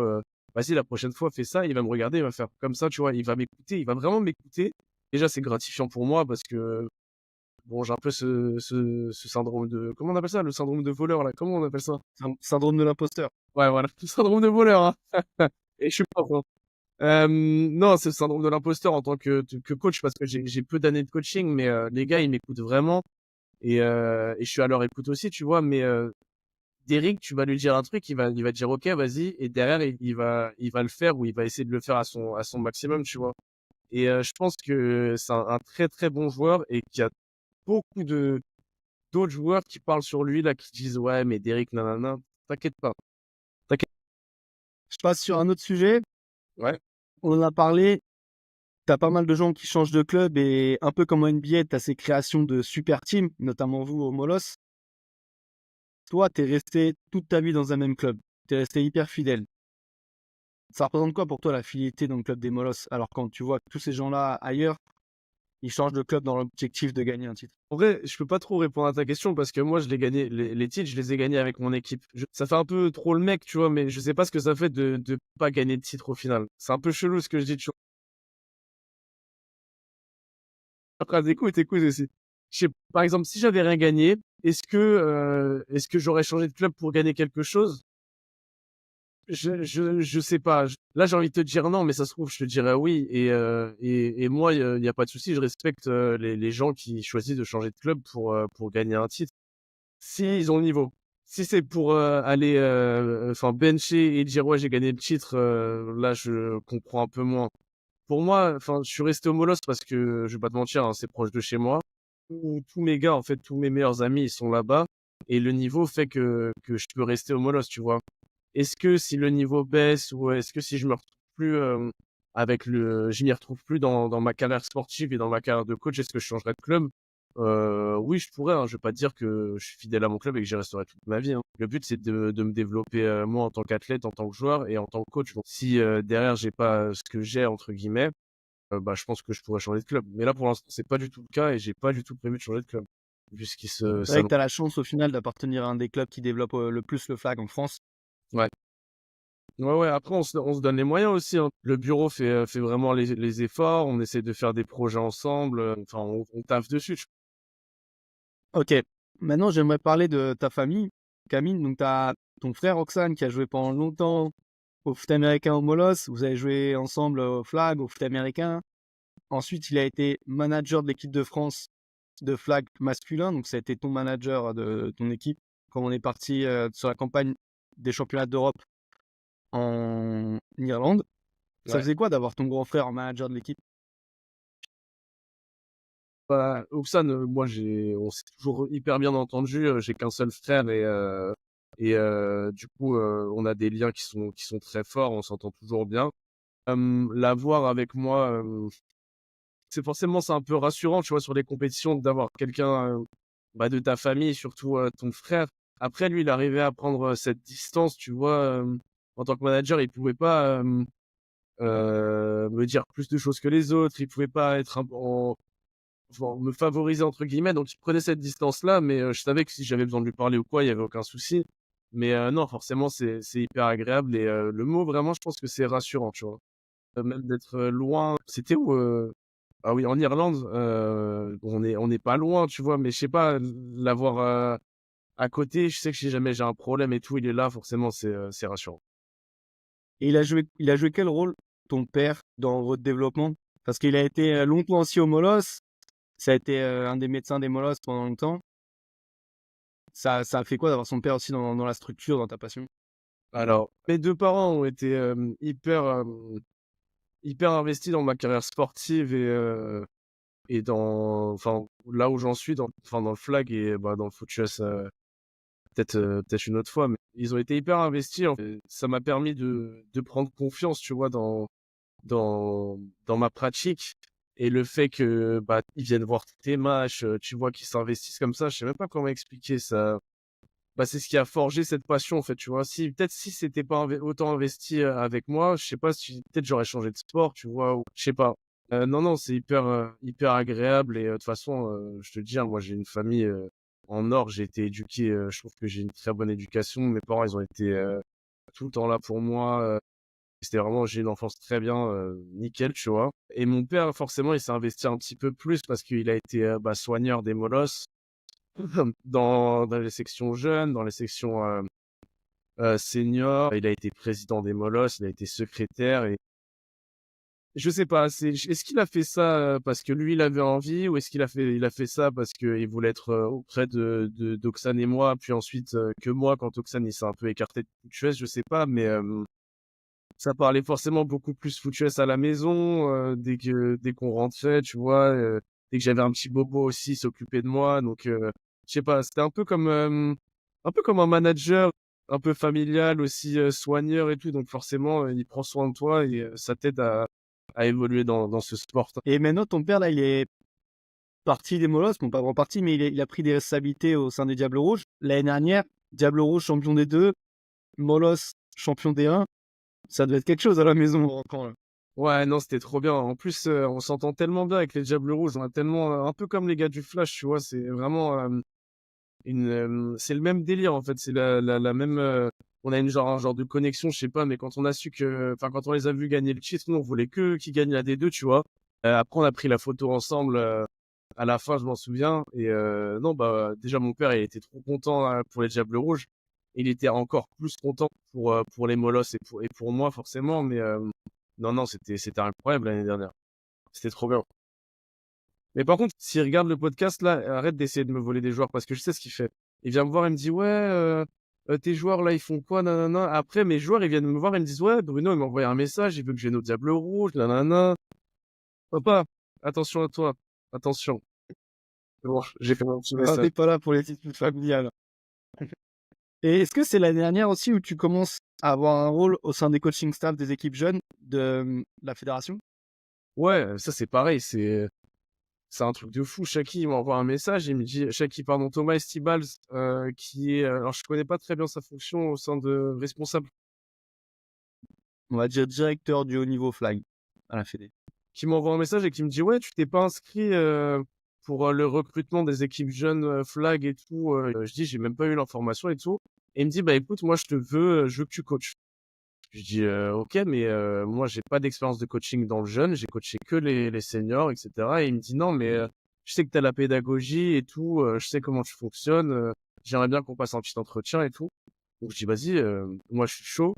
vas-y, la prochaine fois, fais ça. Il va me regarder, il va faire comme ça, tu vois. Il va m'écouter, il va vraiment m'écouter. Déjà, c'est gratifiant pour moi parce que bon, j'ai un peu ce syndrome de... Comment on appelle ça? Le syndrome de voleur, là. Comment on appelle ça? Syndrome de l'imposteur. Ouais, voilà. Le syndrome de voleur, hein. Et je suis pas bon. Non, c'est le syndrome de l'imposteur en tant que coach parce que j'ai peu d'années de coaching, mais les gars, ils m'écoutent vraiment. Et je suis à leur écoute aussi, tu vois. Mais Derrick, tu vas lui dire un truc, il va dire OK, vas-y. Et derrière, il va le faire ou il va essayer de le faire à son maximum, tu vois. Et je pense que c'est un très très bon joueur et qu'il y a beaucoup d'autres joueurs qui parlent sur lui, là, qui disent, ouais, mais Derrick, nanana, t'inquiète pas. T'inquiète. Je passe sur un autre sujet. Ouais. On en a parlé. T'as pas mal de gens qui changent de club et un peu comme en NBA, t'as ces créations de super teams, notamment vous au Molos. Toi, t'es resté toute ta vie dans un même club. T'es resté hyper fidèle. Ça représente quoi pour toi la fidélité dans le club des Molos? Alors quand tu vois que tous ces gens-là ailleurs, ils changent de club dans l'objectif de gagner un titre. En vrai, je peux pas trop répondre à ta question parce que moi, je l'ai gagné, les titres, je les ai gagnés avec mon équipe. Ça fait un peu trop le mec, tu vois, mais je sais pas ce que ça fait de pas gagner de titre au final. C'est un peu chelou ce que je dis, tu vois. Après, écoute aussi. Par exemple, si j'avais rien gagné, est-ce que j'aurais changé de club pour gagner quelque chose? Je sais pas. Là, j'ai envie de te dire non, mais ça se trouve, je te dirais oui. Et moi, il y a pas de souci. Je respecte les gens qui choisissent de changer de club pour gagner un titre. Si ils ont le niveau. Si c'est pour aller, enfin, bencher et dire ouais, j'ai gagné le titre, là, je comprends un peu moins. Pour moi, enfin, je suis resté au Molos parce que je vais pas te mentir, hein, c'est proche de chez moi. Tous mes gars, en fait, tous mes meilleurs amis, ils sont là-bas. Et le niveau fait que je peux rester au Molos, tu vois. Est-ce que si le niveau baisse ou est-ce que si je me retrouve plus je m'y retrouve plus dans ma carrière sportive et dans ma carrière de coach, est-ce que je changerai de club? Oui, je pourrais, hein. Je vais pas dire que je suis fidèle à mon club et que j'y resterai toute ma vie, hein. Le but, c'est de me développer moi en tant qu'athlète, en tant que joueur et en tant que coach. Donc, si derrière j'ai pas ce que j'ai entre guillemets, je pense que je pourrais changer de club. Mais là, pour l'instant, c'est pas du tout le cas et j'ai pas du tout prévu de changer de club puisqu'il se C'est vrai que s'annonce. t'as la chance au final d'appartenir à un des clubs qui développe le plus le flag en France. Ouais. Ouais, ouais, après, on se donne les moyens aussi, hein. Le bureau fait vraiment les efforts, on essaie de faire des projets ensemble, enfin, on taffe dessus. Ok. Maintenant, j'aimerais parler de ta famille, Camille. Donc, t'as ton frère Roxane qui a joué pendant longtemps au foot américain au Molos. Vous avez joué ensemble au flag, au foot américain. Ensuite, il a été manager de l'équipe de France de flag masculin. Donc, ça a été ton manager de ton équipe quand on est parti sur la campagne des championnats d'Europe en Irlande. Ça Ouais. faisait quoi d'avoir ton grand frère en manager de l'équipe? Bah, Oxane, moi, on s'est toujours hyper bien entendu. J'ai qu'un seul frère du coup, on a des liens qui sont très forts. On s'entend toujours bien. L'avoir avec moi, c'est un peu rassurant, tu vois, sur les compétitions, d'avoir quelqu'un bah, de ta famille, surtout ton frère. Après, lui, il arrivait à prendre cette distance, tu vois. En tant que manager, il pouvait pas me dire plus de choses que les autres. Il pouvait pas être enfin, me favoriser entre guillemets. Donc, il prenait cette distance-là, mais je savais que si j'avais besoin de lui parler ou quoi, il y avait aucun souci. Mais non, forcément, c'est hyper agréable et le mot vraiment, je pense que c'est rassurant, tu vois. Même d'être loin. C'était où Ah oui, en Irlande. On n'est pas loin, tu vois. Mais je sais pas, l'avoir à côté, je sais que si jamais j'ai un problème et tout, il est là. Forcément, c'est rassurant. Et il a joué quel rôle, ton père, dans votre développement? Parce qu'il a été longtemps aussi au Molos. Ça a été un des médecins des Molos pendant longtemps. Ça a fait quoi d'avoir son père aussi dans la structure, dans ta passion? Alors, mes deux parents ont été hyper investis dans ma carrière sportive et enfin, là où j'en suis, dans le flag et bah, dans le foot US, peut-être une autre fois, mais ils ont été hyper investis. Ça m'a permis de prendre confiance, tu vois, dans, dans ma pratique. Et le fait que bah, ils viennent voir tes matchs, tu vois, qu'ils s'investissent comme ça, je sais même pas comment expliquer ça. Bah, c'est ce qui a forgé cette passion, en fait, tu vois. Peut-être si c'était pas autant investi avec moi, je sais pas si peut-être j'aurais changé de sport, tu vois, ou je sais pas. Non, non, c'est hyper agréable et de toute façon, je te dis, hein, moi j'ai une famille en or, j'ai été éduqué, je trouve que j'ai une très bonne éducation. Mes parents, ils ont été tout le temps là pour moi. J'ai eu une enfance très bien, nickel, tu vois. Et mon père, forcément, il s'est investi un petit peu plus parce qu'il a été bah, soigneur des molosses dans les sections jeunes, dans les sections seniors. Il a été président des molosses, il a été secrétaire et je sais pas, est-ce qu'il a fait ça parce que lui il avait envie ou est-ce qu'il a fait ça parce qu'il voulait être auprès d'Oxane et moi, puis ensuite que moi quand Oxane il s'est un peu écarté de Foot US, je sais pas, mais ça parlait forcément beaucoup plus Foot US à la maison dès qu'on rentrait, tu vois, dès que j'avais un petit bobo aussi, il s'occupait de moi, donc je sais pas, c'était un peu comme un manager, un peu familial aussi, soigneur et tout, donc forcément il prend soin de toi et ça t'aide à évoluer dans ce sport. Et maintenant, ton père, là, il est parti des Molos, bon, pas vraiment parti, mais il a pris des responsabilités au sein des Diables Rouges. L'année dernière, Diables Rouges champion des deux, Molos champion des 1. Ça devait être quelque chose à la maison en rentrant, là. Ouais, non, c'était trop bien. En plus, on s'entend tellement bien avec les Diables Rouges. On a tellement, un peu comme les gars du Flash, tu vois. C'est vraiment c'est le même délire en fait. C'est la même. On a un genre de connexion, je sais pas. Mais quand on a su enfin, quand on les a vus gagner le titre, nous on voulait que qu'ils gagnent la D2, tu vois. Après, on a pris la photo ensemble à la fin, je m'en souviens. Et non, bah déjà mon père, il était trop content pour les Diables Rouges. Il était encore plus content pour les Molosses et pour moi forcément. Mais non, non, c'était incroyable l'année dernière. C'était trop bien. Mais par contre, s'il regarde le podcast, là, arrête d'essayer de me voler des joueurs parce que je sais ce qu'il fait. Il vient me voir, il me dit, ouais, tes joueurs là, ils font quoi, nanana. Après, mes joueurs, ils viennent me voir, ils me disent, ouais, Bruno, il m'a envoyé un message, il veut que je vienne au Diable Rouge, nanana. Papa, attention à toi, attention. C'est bon, j'ai fait mon petit Ah, message. t'es pas là pour les disputes familiales. Et est-ce que c'est l'année dernière aussi où tu commences à avoir un rôle au sein des coaching staff des équipes jeunes de la fédération? Ouais, ça c'est pareil, c'est un truc de fou. Shaki, il m'envoie un message, il me dit, Shaki, pardon, Thomas Estibals, qui est, alors je connais pas très bien sa fonction au sein de responsable, On va dire directeur du haut niveau flag à la fédé. qui m'envoie un message et qui me dit, ouais, tu t'es pas inscrit pour le recrutement des équipes jeunes flag et tout. Je dis, j'ai même pas eu l'information et tout. Et il me dit, bah écoute, moi je veux que tu coaches. Je dis, ok, mais moi j'ai pas d'expérience de coaching dans le jeune, j'ai coaché que les seniors, etc. Et il me dit, non, mais je sais que tu as la pédagogie et tout, je sais comment tu fonctionnes, j'aimerais bien qu'on passe un petit entretien et tout. Donc je dis, vas-y, moi je suis chaud.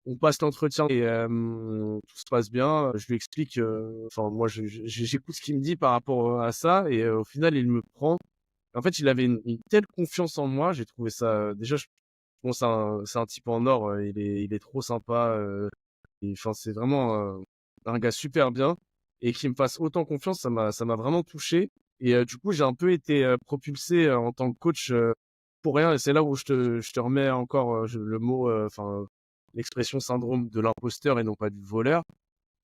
On passe l'entretien et tout se passe bien. Je lui explique, enfin moi j'écoute ce qu'il me dit par rapport à ça et au final il me prend. En fait, il avait une telle confiance en moi, j'ai trouvé ça déjà. Bon, c'est un type en or, il est trop sympa. Enfin, c'est vraiment un gars super bien et qui me fasse autant confiance, ça m'a vraiment touché. Et du coup, j'ai un peu été propulsé en tant que coach pour rien. Et c'est là où je te remets encore le mot, enfin, l'expression syndrome de l'imposteur et non pas du voleur.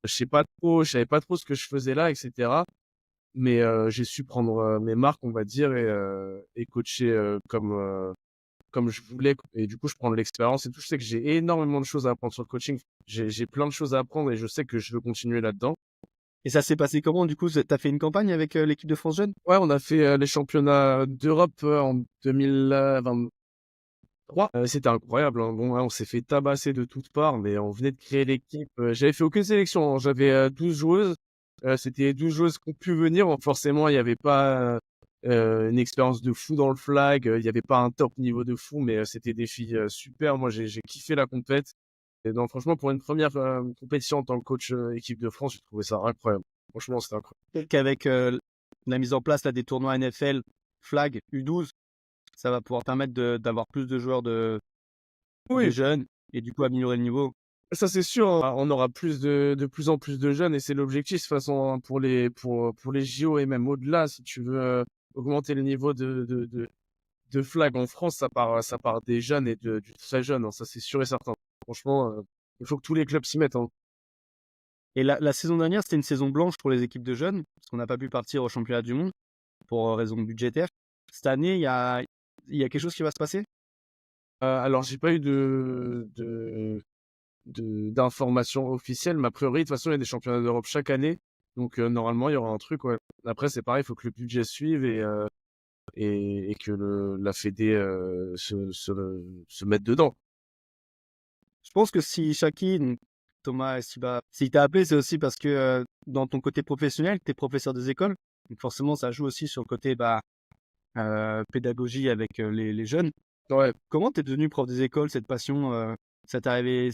Je savais pas trop ce que je faisais là, etc. Mais j'ai su prendre mes marques, on va dire, et coacher comme je voulais. Et du coup, je prends de l'expérience et tout. Je sais que j'ai énormément de choses à apprendre sur le coaching. J'ai plein de choses à apprendre et je sais que je veux continuer là-dedans. Et ça s'est passé comment, du coup? T'as fait une campagne avec l'équipe de France Jeune? Ouais, on a fait les championnats d'Europe en 2023. C'était incroyable, hein. Bon, ouais, on s'est fait tabasser de toutes parts, mais on venait de créer l'équipe. J'avais fait aucune sélection, hein. J'avais 12 joueuses. C'était 12 joueuses qui ont pu venir. Donc forcément, il n'y avait pas une expérience de fou dans le flag. Il n'y avait pas un top niveau de fou, mais c'était des filles super. Moi, j'ai kiffé la compète. Et non, franchement, pour une première compétition en tant que coach équipe de France, j'ai trouvé ça incroyable. Franchement, c'était incroyable. Qu'avec la mise en place là, des tournois NFL, flag, U12, ça va pouvoir permettre d'avoir plus de joueurs de Oui, jeunes et du coup améliorer le niveau. ça c'est sûr, hein. On aura de plus en plus de jeunes et c'est l'objectif de toute façon, hein, pour les JO et même au-delà. Si tu veux augmenter le niveau de flag en France, ça part des jeunes et du très jeune, hein. Ça c'est sûr et certain. Franchement, il faut que tous les clubs s'y mettent, hein. Et la saison dernière, c'était une saison blanche pour les équipes de jeunes, parce qu'on n'a pas pu partir au championnat du monde pour raison budgétaire. Cette année, il y a quelque chose qui va se passer? Alors j'ai pas eu d'informations officielles, mais a priori, de toute façon, il y a des championnats d'Europe chaque année. Donc normalement, il y aura un truc, ouais. Après, c'est pareil, il faut que le budget suive et que la Fédé se mette dedans. Je pense que si Shaki, donc Thomas Estiba, s'il t'a appelé, c'est aussi parce que dans ton côté professionnel, tu es professeur des écoles. Donc forcément, ça joue aussi sur le côté pédagogie avec les jeunes. Ouais, Comment t'es devenu prof des écoles, cette passion, ça t'est arrivé,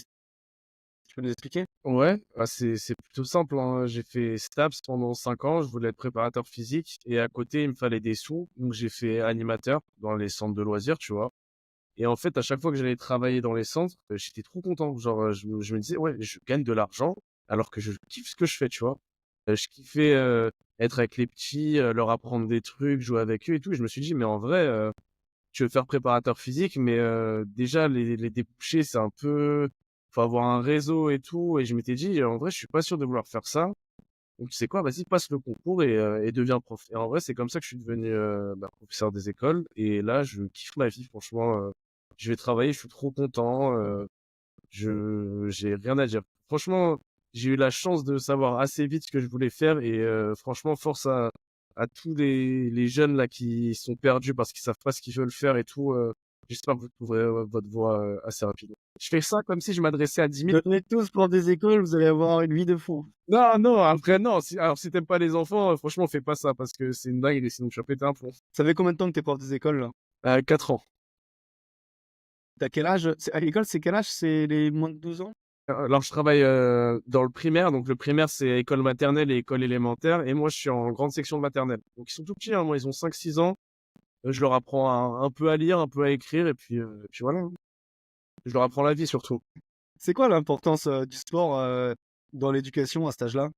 tu peux nous expliquer? ouais, bah, c'est plutôt simple, hein. J'ai fait STAPS pendant 5 ans, je voulais être préparateur physique et à côté, il me fallait des sous. Donc j'ai fait animateur dans les centres de loisirs, tu vois. Et en fait, à chaque fois que j'allais travailler dans les centres, j'étais trop content. Genre, je me disais, ouais, je gagne de l'argent alors que je kiffe ce que je fais, tu vois. Je kiffais être avec les petits, leur apprendre des trucs, jouer avec eux et tout. Et je me suis dit, mais en vrai, tu veux faire préparateur physique, mais déjà, les débouchés, c'est un peu... faut avoir un réseau et tout. Et je m'étais dit, en vrai, je suis pas sûr de vouloir faire ça. Donc, tu sais quoi, vas-y, passe le concours et deviens prof. Et en vrai, c'est comme ça que je suis devenu professeur des écoles. Et là, je kiffe ma vie, franchement. Je vais travailler, je suis trop content. J'ai rien à dire. Franchement, j'ai eu la chance de savoir assez vite ce que je voulais faire. Et franchement, force à tous les jeunes là qui sont perdus parce qu'ils savent pas ce qu'ils veulent faire et tout. J'espère que vous trouverez votre voie assez rapidement. Je fais ça comme si je m'adressais à 10 000. Devenez tous prof des écoles, vous allez avoir une vie de fou. Non, non, après, non. Alors, si t'aimes pas les enfants, franchement, fais pas ça parce que c'est une dinguerie, sinon tu vas péter un plomb. Ça fait combien de temps que t'es prof des écoles, là? 4 ans. T'as quel âge? À l'école, c'est quel âge? C'est les moins de 12 ans? Alors, je travaille dans le primaire. Donc, le primaire, c'est école maternelle et école élémentaire. Et moi, je suis en grande section de maternelle. Donc, ils sont tout petits, hein. Moi, ils ont 5-6 ans. Je leur apprends un peu à lire, un peu à écrire. Et puis voilà, hein. Je leur apprends la vie surtout. C'est quoi l'importance du sport dans l'éducation à cet âge-là?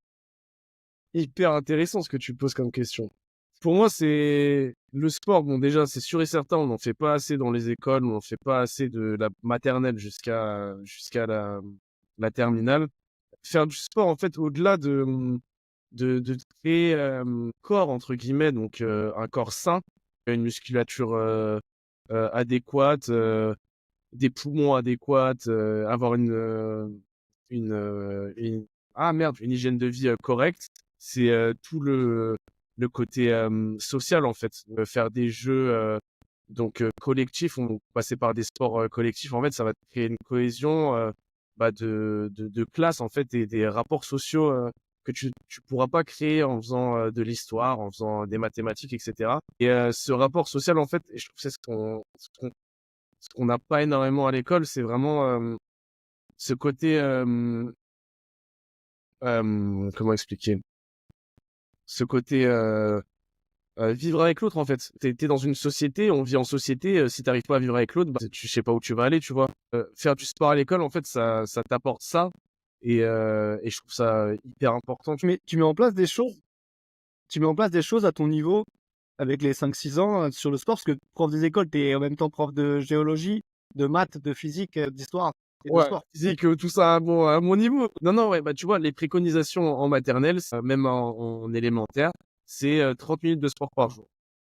Hyper intéressant ce que tu poses comme question. Pour moi, c'est le sport. Bon, déjà, c'est sûr et certain, on n'en fait pas assez dans les écoles, on n'en fait pas assez de la maternelle jusqu'à la terminale. Faire du sport, en fait, au-delà de créer corps, entre guillemets, donc un corps sain, une musculature adéquate, des poumons adéquats, avoir une hygiène de vie correcte. C'est tout le côté social, en fait. Faire des jeux donc collectifs, on passer par des sports collectifs, en fait, ça va créer une cohésion de classe, en fait, et des rapports sociaux que tu pourras pas créer en faisant de l'histoire, en faisant des mathématiques, etc. Et ce rapport social, en fait, et je trouve que c'est ce qu'on n'a pas énormément à l'école, c'est vraiment ce côté, comment expliquer? Ce côté vivre avec l'autre, en fait. T'es dans une société, on vit en société. Si t'arrives pas à vivre avec l'autre, bah, tu sais pas où tu vas aller, tu vois. Faire du sport à l'école, en fait, ça t'apporte ça. Et je trouve ça hyper important. Tu mets en place des choses, à ton niveau avec les 5-6 ans sur le sport, parce que prof des écoles, tu es en même temps prof de géologie, de maths, de physique, d'histoire et de Ouais, sport. physique, tout ça à mon niveau. Non, non, ouais, bah, tu vois, les préconisations en maternelle, même en élémentaire, c'est 30 minutes de sport par jour.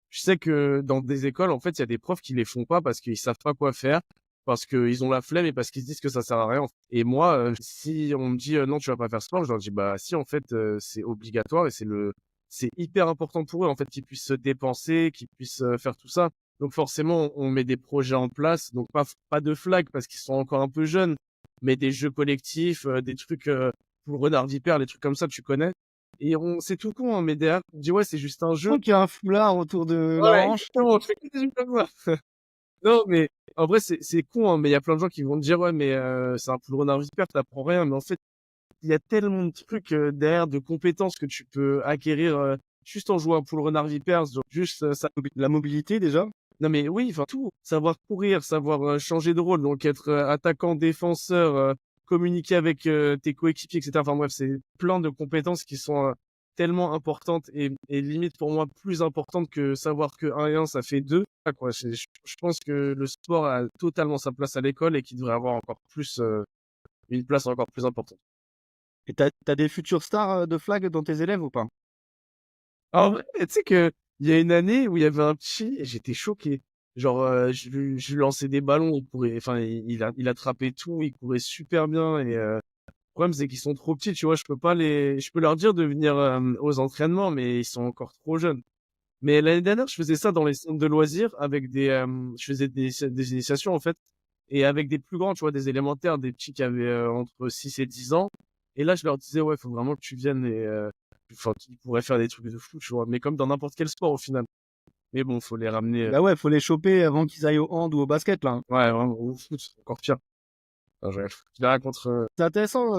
Je sais que dans des écoles, en fait, il y a des profs qui les font pas parce qu'ils savent pas quoi faire, parce qu'ils ont la flemme et parce qu'ils se disent que ça sert à rien. Et moi, si on me dit non, tu vas pas faire sport, je leur dis bah si, en fait, c'est obligatoire et c'est hyper important pour eux, en fait, qu'ils puissent se dépenser, qu'ils puissent faire tout ça. Donc forcément, on met des projets en place, donc pas de flag parce qu'ils sont encore un peu jeunes, mais des jeux collectifs, des trucs pour le renard vipère, des trucs comme ça, tu connais. Et c'est tout con, hein, mais derrière, on dit ouais, c'est juste un Je jeu. trouve qu'il y a un foulard autour de la Ouais, hanche. exactement, je fais que des trucs comme ça. Non, mais en vrai, c'est con, hein, mais il y a plein de gens qui vont te dire, ouais, mais c'est un poule renard vipère, t'apprends rien. Mais en fait, il y a tellement de trucs derrière, de compétences que tu peux acquérir juste en jouant à poule renard vipère. Genre, juste ça. La mobilité déjà. Non, mais oui, enfin tout. Savoir courir, savoir changer de rôle, donc être attaquant, défenseur, communiquer avec tes coéquipiers, etc. Enfin bref, c'est plein de compétences qui sont tellement importantes et limite pour moi plus importantes que savoir que 1 et 1 ça fait 2. Ah, quoi. Je pense que le sport a totalement sa place à l'école et qu'il devrait avoir encore plus une place encore plus importante. Et t'as des futures stars de flag dans tes élèves ou pas? En vrai, tu sais que il y a une année où il y avait un petit, et j'étais choqué. Genre, je lui lançais des ballons, il courait, enfin, il attrapait tout, il courait super bien. Et le problème, c'est qu'ils sont trop petits, tu vois. Je peux leur dire de venir aux entraînements, mais ils sont encore trop jeunes. Mais l'année dernière, je faisais ça dans les centres de loisirs avec je faisais des initiations en fait, et avec des plus grands, tu vois, des élémentaires, des petits qui avaient entre 6 et 10 ans. Et là, je leur disais, ouais, faut vraiment que tu viennes et enfin, ils pourraient faire des trucs de fou, tu vois, mais comme dans n'importe quel sport au final. Mais bon, faut les ramener, Bah ouais, faut les choper avant qu'ils aillent au hand ou au basket là, hein. ouais, vraiment, au foot, c'est encore pire. Enfin, je les rencontre, C'est intéressant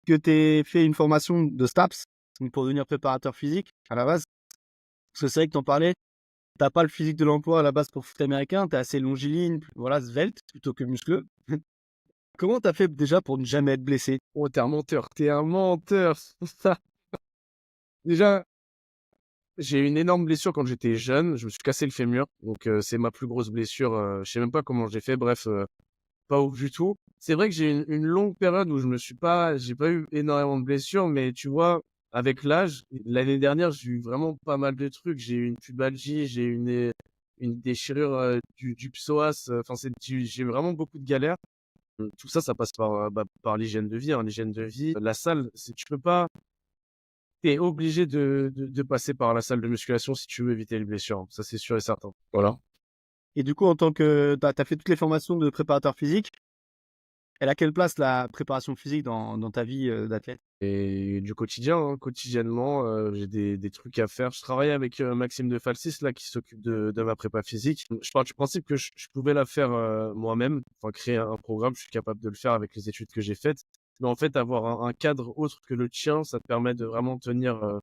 que t'aies fait une formation de STAPS, donc pour devenir préparateur physique à la base. Parce que c'est vrai que t'en parlais, t'as pas le physique de l'emploi à la base pour foot américain, t'es assez longiligne, voilà, svelte plutôt que muscleux. Comment t'as fait déjà pour ne jamais être blessé? oh, t'es un menteur. Déjà, j'ai eu une énorme blessure quand j'étais jeune. Je me suis cassé le fémur. Donc, c'est ma plus grosse blessure. Je sais même pas comment j'ai fait. Bref, pas ouf du tout. C'est vrai que j'ai une longue période où j'ai pas eu énormément de blessures, mais tu vois, avec l'âge, l'année dernière, j'ai eu vraiment pas mal de trucs. J'ai eu une pubalgie, j'ai eu une déchirure du psoas. Enfin, j'ai eu vraiment beaucoup de galères. Tout ça, ça passe par l'hygiène de vie, hein. L'hygiène de vie, la salle, tu peux pas. T'es obligé de passer par la salle de musculation si tu veux éviter les blessures, hein. Ça, c'est sûr et certain. Voilà. Et du coup, en tant que t'as fait toutes les formations de préparateur physique, elle a quelle place la préparation physique dans ta vie d'athlète? Et du quotidien, hein, quotidiennement, j'ai des trucs à faire. Je travaille avec Maxime de Falcis, là, qui s'occupe de ma prépa physique. Je pars du principe que je pouvais la faire moi-même, enfin créer un programme, je suis capable de le faire avec les études que j'ai faites. Mais en fait, avoir un cadre autre que le tien, ça te permet de vraiment tenir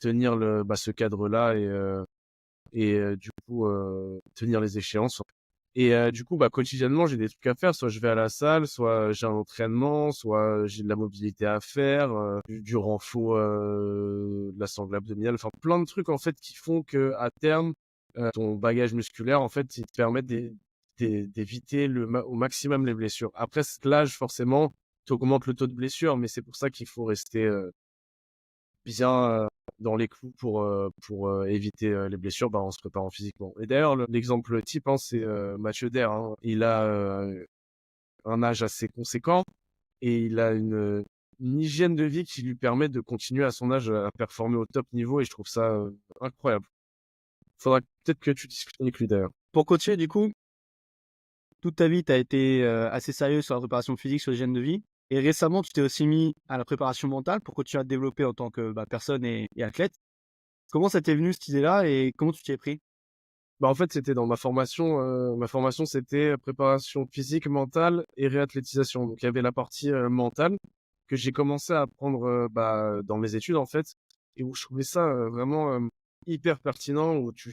ce cadre-là et du coup tenir les échéances. Et du coup, quotidiennement, j'ai des trucs à faire. Soit je vais à la salle, soit j'ai un entraînement, soit j'ai de la mobilité à faire, du renfort, de la sangle abdominale. Enfin, plein de trucs en fait qui font que à terme, ton bagage musculaire, en fait, il te permet d'éviter au maximum les blessures. Après cet âge, forcément, tu augmentes le taux de blessure, mais c'est pour ça qu'il faut rester bien dans les clous pour éviter les blessures en se préparant physiquement. Et d'ailleurs, l'exemple type, hein, c'est Mathieu Der, hein. Il a un âge assez conséquent et il a une hygiène de vie qui lui permet de continuer à son âge à performer au top niveau et je trouve ça incroyable. Faudra peut-être que tu discutes avec lui d'ailleurs. Pour coacher, du coup, toute ta vie, tu as été assez sérieux sur la préparation physique, sur l'hygiène de vie. Et récemment, tu t'es aussi mis à la préparation mentale pour continuer à te développer en tant que personne et athlète. Comment ça t'est venu cette idée-là et comment tu t'y es pris? En fait, c'était dans ma formation. Ma formation, c'était préparation physique, mentale et réathlétisation. Donc, il y avait la partie mentale que j'ai commencé à apprendre dans mes études, en fait, et où je trouvais ça vraiment hyper pertinent, où tu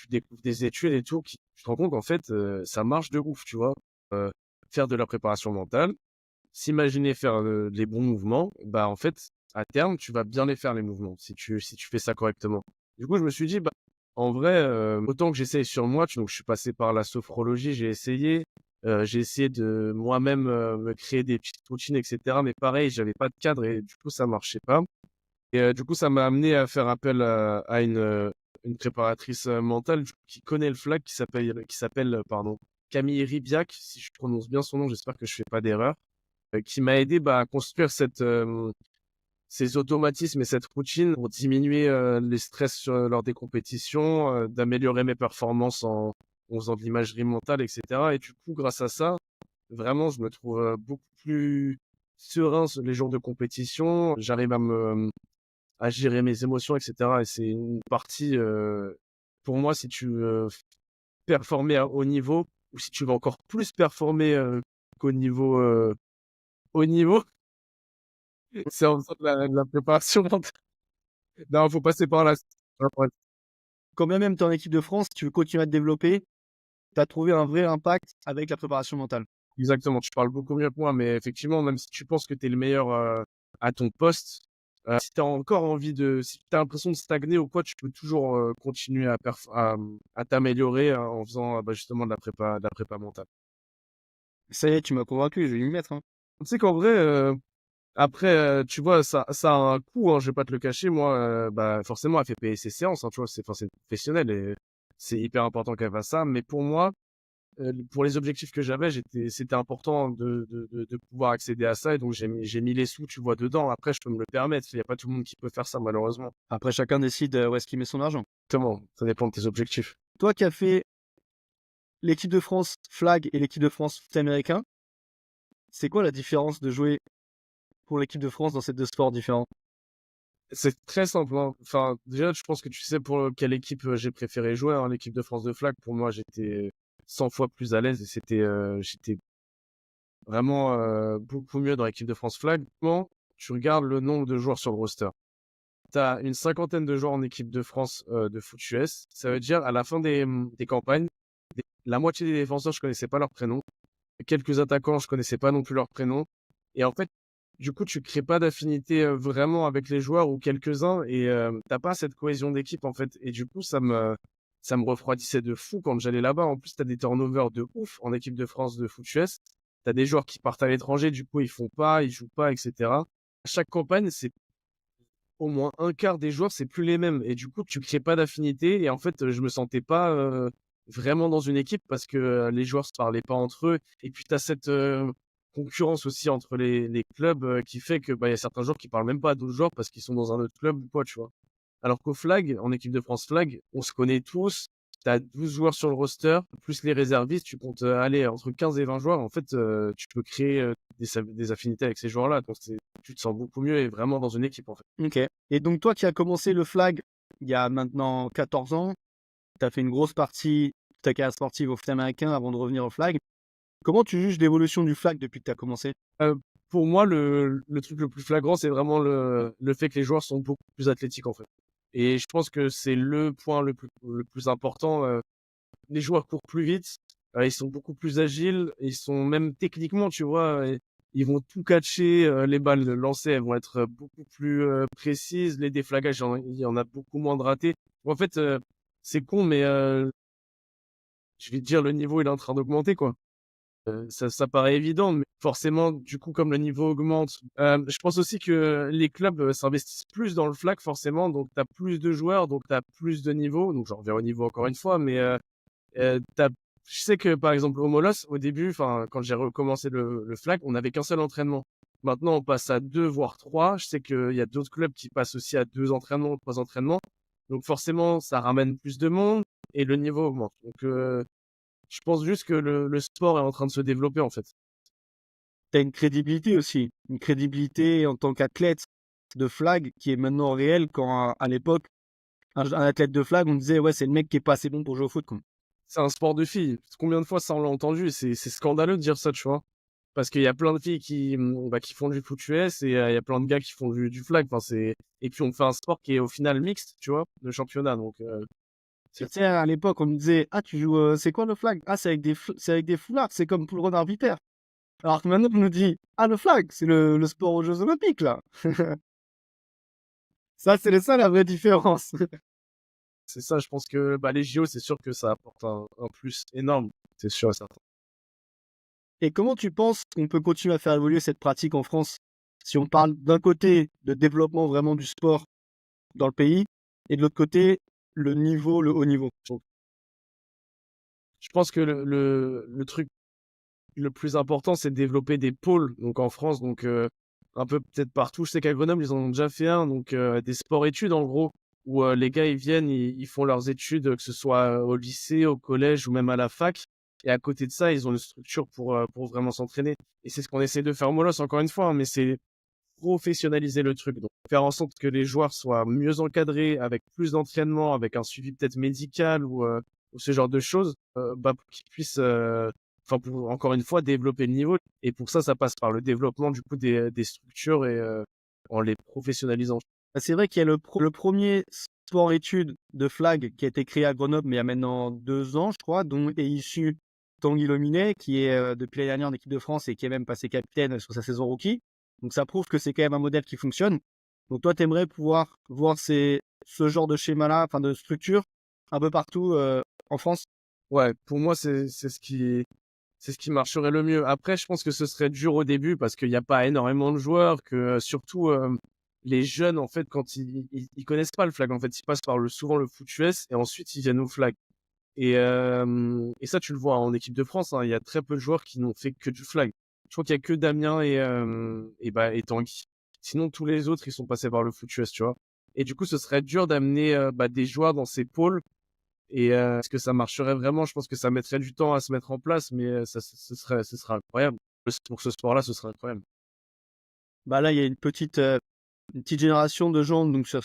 découvres des études et tout, tu te rends compte qu'en fait, ça marche de ouf, tu vois. Euh, Faire de la préparation mentale, s'imaginer faire les bons mouvements, bah en fait, à terme, tu vas bien les faire les mouvements si tu fais ça correctement. Du coup, je me suis dit, bah, en vrai, autant que j'essaye sur moi, donc je suis passé par la sophrologie, j'ai essayé de moi-même me créer des petites routines, etc. Mais pareil, j'avais pas de cadre et du coup, ça marchait pas. Et du coup, ça m'a amené à faire appel à une préparatrice mentale qui connaît le flag, qui s'appelle Camille Ribiac, si je prononce bien son nom, j'espère que je fais pas d'erreur, qui m'a aidé à construire ces automatismes et cette routine pour diminuer les stress lors des compétitions, d'améliorer mes performances en faisant de l'imagerie mentale, etc. Et du coup, grâce à ça, vraiment, je me trouve beaucoup plus serein les jours de compétition. J'arrive à gérer mes émotions, etc. Et c'est une partie, pour moi, si tu veux performer à haut niveau, ou si tu veux encore plus performer qu'au haut niveau, c'est en faisant de la préparation mentale. Non, faut passer par là. Ouais, Quand bien même tu es en équipe de France, si tu veux continuer à te développer, tu as trouvé un vrai impact avec la préparation mentale. exactement, tu parles beaucoup mieux que moi, mais effectivement, même si tu penses que tu es le meilleur à ton poste, si tu as encore si tu as l'impression de stagner ou quoi, tu peux toujours continuer à t'améliorer en faisant justement de la prépa mentale. Ça y est, tu m'as convaincu, je vais y mettre, hein. Tu sais qu'en vrai, après, tu vois, ça a un coût, hein, je vais pas te le cacher. Moi, forcément, elle fait payer ses séances, hein, tu vois, c'est une professionnelle et c'est hyper important qu'elle fasse ça. Mais pour moi, pour les objectifs que j'avais, c'était important de pouvoir accéder à ça et donc j'ai mis les sous, tu vois, dedans. Après, je peux me le permettre. Il y a pas tout le monde qui peut faire ça, malheureusement. Après, chacun décide où est-ce qu'il met son argent. Exactement, ça dépend de tes objectifs. Toi qui as fait l'équipe de France flag et l'équipe de France foot américain, c'est quoi la différence de jouer pour l'équipe de France dans ces deux sports différents? C'est très simple, hein. Enfin, déjà, je pense que tu sais pour quelle équipe j'ai préféré jouer, hein. L'équipe de France de flag, pour moi, j'étais 100 fois plus à l'aise et j'étais vraiment beaucoup mieux dans l'équipe de France flag. Quand tu regardes le nombre de joueurs sur le roster, tu as une cinquantaine de joueurs en équipe de France de foot US. Ça veut dire à la fin des campagnes, la moitié des défenseurs, je connaissais pas leur prénom. Quelques attaquants, je connaissais pas non plus leur prénom. Et en fait, du coup, tu crées pas d'affinité vraiment avec les joueurs ou quelques-uns et t'as pas cette cohésion d'équipe en fait. Et du coup, ça me refroidissait de fou quand j'allais là-bas. En plus, t'as des turnovers de ouf en équipe de France de foot US. T'as des joueurs qui partent à l'étranger, du coup, ils jouent pas, etc. À chaque campagne, c'est au moins un quart des joueurs, c'est plus les mêmes. Et du coup, tu crées pas d'affinité. Et en fait, je me sentais pas vraiment dans une équipe parce que les joueurs se parlaient pas entre eux. Et puis, tu as cette concurrence aussi entre les clubs qui fait que y a certains joueurs qui parlent même pas à d'autres joueurs parce qu'ils sont dans un autre club ou quoi, tu vois. Alors qu'au flag, en équipe de France flag, on se connaît tous. Tu as 12 joueurs sur le roster, plus les réservistes, tu comptes aller entre 15 et 20 joueurs. En fait, tu peux créer des affinités avec ces joueurs-là. Donc, tu te sens beaucoup mieux et vraiment dans une équipe, en fait. Ok. Et donc toi qui as commencé le flag il y a maintenant 14 ans, tu as fait une grosse partie de ta carrière sportive au foot américain avant de revenir au flag. Comment tu juges l'évolution du flag depuis que tu as commencé? Euh, pour moi, le truc le plus flagrant, c'est vraiment le fait que les joueurs sont beaucoup plus athlétiques, en fait. Et je pense que c'est le point le plus important. Les joueurs courent plus vite, ils sont beaucoup plus agiles, ils sont même techniquement, tu vois, ils vont tout catcher, les balles lancées, elles vont être beaucoup plus précises, les déflagages, il y en a beaucoup moins de ratés. En fait, c'est con, mais je vais te dire, le niveau, il est en train d'augmenter, quoi. Ça paraît évident, mais forcément, du coup, comme le niveau augmente, je pense aussi que les clubs s'investissent plus dans le flag, forcément, donc tu as plus de joueurs, donc tu as plus de niveau, donc j'en reviens au niveau encore une fois, mais je sais que par exemple au Molos, au début, enfin quand j'ai recommencé le flag, on n'avait qu'un seul entraînement. Maintenant, on passe à deux voire trois. Je sais qu'il y a d'autres clubs qui passent aussi à deux entraînements, trois entraînements. Donc forcément, ça ramène plus de monde et le niveau augmente. Donc je pense juste que le sport est en train de se développer en fait. Tu as une crédibilité aussi, une crédibilité en tant qu'athlète de flag qui est maintenant réelle quand à l'époque, un athlète de flag, on disait ouais, c'est le mec qui est pas assez bon pour jouer au foot, quoi. C'est un sport de filles. Combien de fois ça on l'a entendu? C'est scandaleux de dire ça, tu vois. Parce qu'il y a plein de filles qui font du foot US et il y a plein de gars qui font du flag. Enfin, et puis on fait un sport qui est au final mixte, tu vois, de championnat. Donc, Tu sais, à l'époque, on me disait ah, tu joues, c'est quoi le flag? Ah, c'est avec des foulards, c'est comme pour le renard vipère. Alors que maintenant, on nous dit, ah, le flag, c'est le sport aux Jeux Olympiques, là. Ça, c'est ça la vraie différence. C'est ça, je pense que bah, les JO, c'est sûr que ça apporte un plus énorme, c'est sûr et certain. Et comment tu penses qu'on peut continuer à faire évoluer cette pratique en France si on parle d'un côté de développement vraiment du sport dans le pays et de l'autre côté, le niveau, le haut niveau? Donc, je pense que le truc le plus important, c'est de développer des pôles donc en France, donc un peu peut-être partout. Je sais qu'à Grenoble, ils en ont déjà fait un, donc des sports-études en gros, où les gars ils viennent, ils font leurs études, que ce soit au lycée, au collège ou même à la fac. Et à côté de ça, ils ont une structure pour vraiment s'entraîner. Et c'est ce qu'on essaie de faire au Molos, encore une fois, hein, mais c'est professionnaliser le truc. Donc, faire en sorte que les joueurs soient mieux encadrés, avec plus d'entraînement, avec un suivi peut-être médical ou ce genre de choses, bah, pour qu'ils puissent, enfin, pour encore une fois développer le niveau. Et pour ça, ça passe par le développement du coup des structures et en les professionnalisant. Bah, c'est vrai qu'il y a le premier sport-études de flag qui a été créé à Grenoble, mais il y a maintenant 2 ans, je crois, dont est issu Tanguy Lominet, qui est depuis l'année dernière en équipe de France et qui est même passé capitaine sur sa saison rookie. Donc ça prouve que c'est quand même un modèle qui fonctionne. Donc toi, tu aimerais pouvoir voir ce genre de schéma-là, enfin de structure, un peu partout en France? Ouais, pour moi, c'est ce qui marcherait le mieux. Après, je pense que ce serait dur au début parce qu'il n'y a pas énormément de joueurs, que surtout les jeunes, en fait, quand ils connaissent pas le flag, en fait, ils passent par souvent le foot US et ensuite ils viennent au flag. Et ça, tu le vois en équipe de France, hein, il y a très peu de joueurs qui n'ont fait que du flag. Je crois qu'il y a que Damien et Tanguy. Sinon, tous les autres, ils sont passés par le foot US, tu vois. Et du coup, ce serait dur d'amener des joueurs dans ces pôles. Et est-ce que ça marcherait vraiment? Je pense que ça mettrait du temps à se mettre en place, mais ce serait incroyable. Pour ce sport-là, ce serait incroyable. Bah là, il y a une petite génération de gens donc sur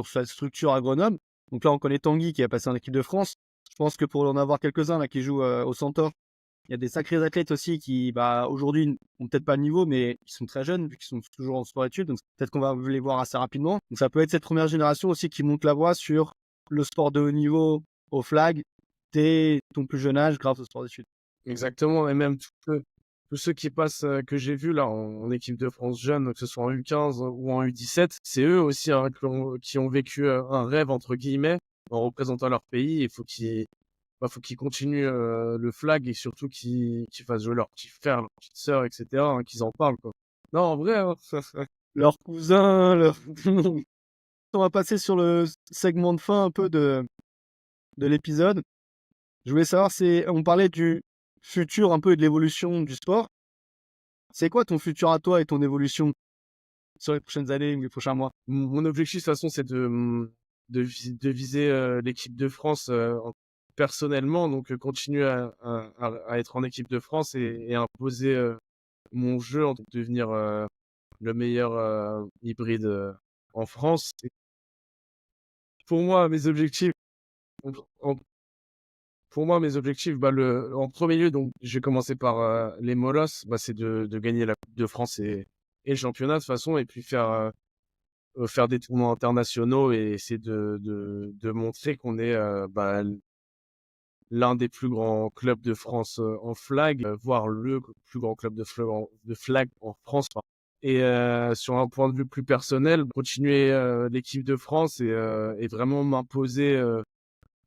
cette structure à Grenoble. Donc là, on connaît Tanguy qui a passé en équipe de France. Je pense que pour en avoir quelques-uns là qui jouent au Centaure, il y a des sacrés athlètes aussi qui, bah, aujourd'hui, ont peut-être pas le niveau, mais ils sont très jeunes vu qu'ils sont toujours en sport-études. Donc peut-être qu'on va les voir assez rapidement. Donc ça peut être cette première génération aussi qui monte la voie sur le sport de haut niveau au flag dès ton plus jeune âge grâce au sport d'études. Exactement, et même tous ceux qui passent, que j'ai vus là en équipe de France jeune, que ce soit en U15 ou en U17, c'est eux aussi hein, qui ont vécu un rêve entre guillemets en représentant leur pays. Il faut qu'ils continuent le flag et surtout qu'ils fassent jouer leurs petits frères, leurs petites sœurs, etc. hein, qu'ils en parlent quoi. Non, en vrai, hein, Leurs cousins, leur... On va passer sur le segment de fin un peu de l'épisode. Je voulais savoir, on parlait du futur un peu et de l'évolution du sport. C'est quoi ton futur à toi et ton évolution sur les prochaines années ou les prochains mois? mon objectif de toute façon, c'est de viser l'équipe de France personnellement, donc continuer à être en équipe de France et imposer mon jeu en devenir le meilleur hybride en France. Et pour moi, mes objectifs, en- pour moi, mes objectifs, bah, en premier lieu, donc, je vais commencer par les Molosses, bah, c'est de gagner la Coupe de France et le championnat de toute façon, et puis faire des tournois internationaux et essayer de montrer qu'on est bah, l'un des plus grands clubs de France en flag, voire le plus grand club de flag en France. Pardon. Et sur un point de vue plus personnel, continuer l'équipe de France et vraiment m'imposer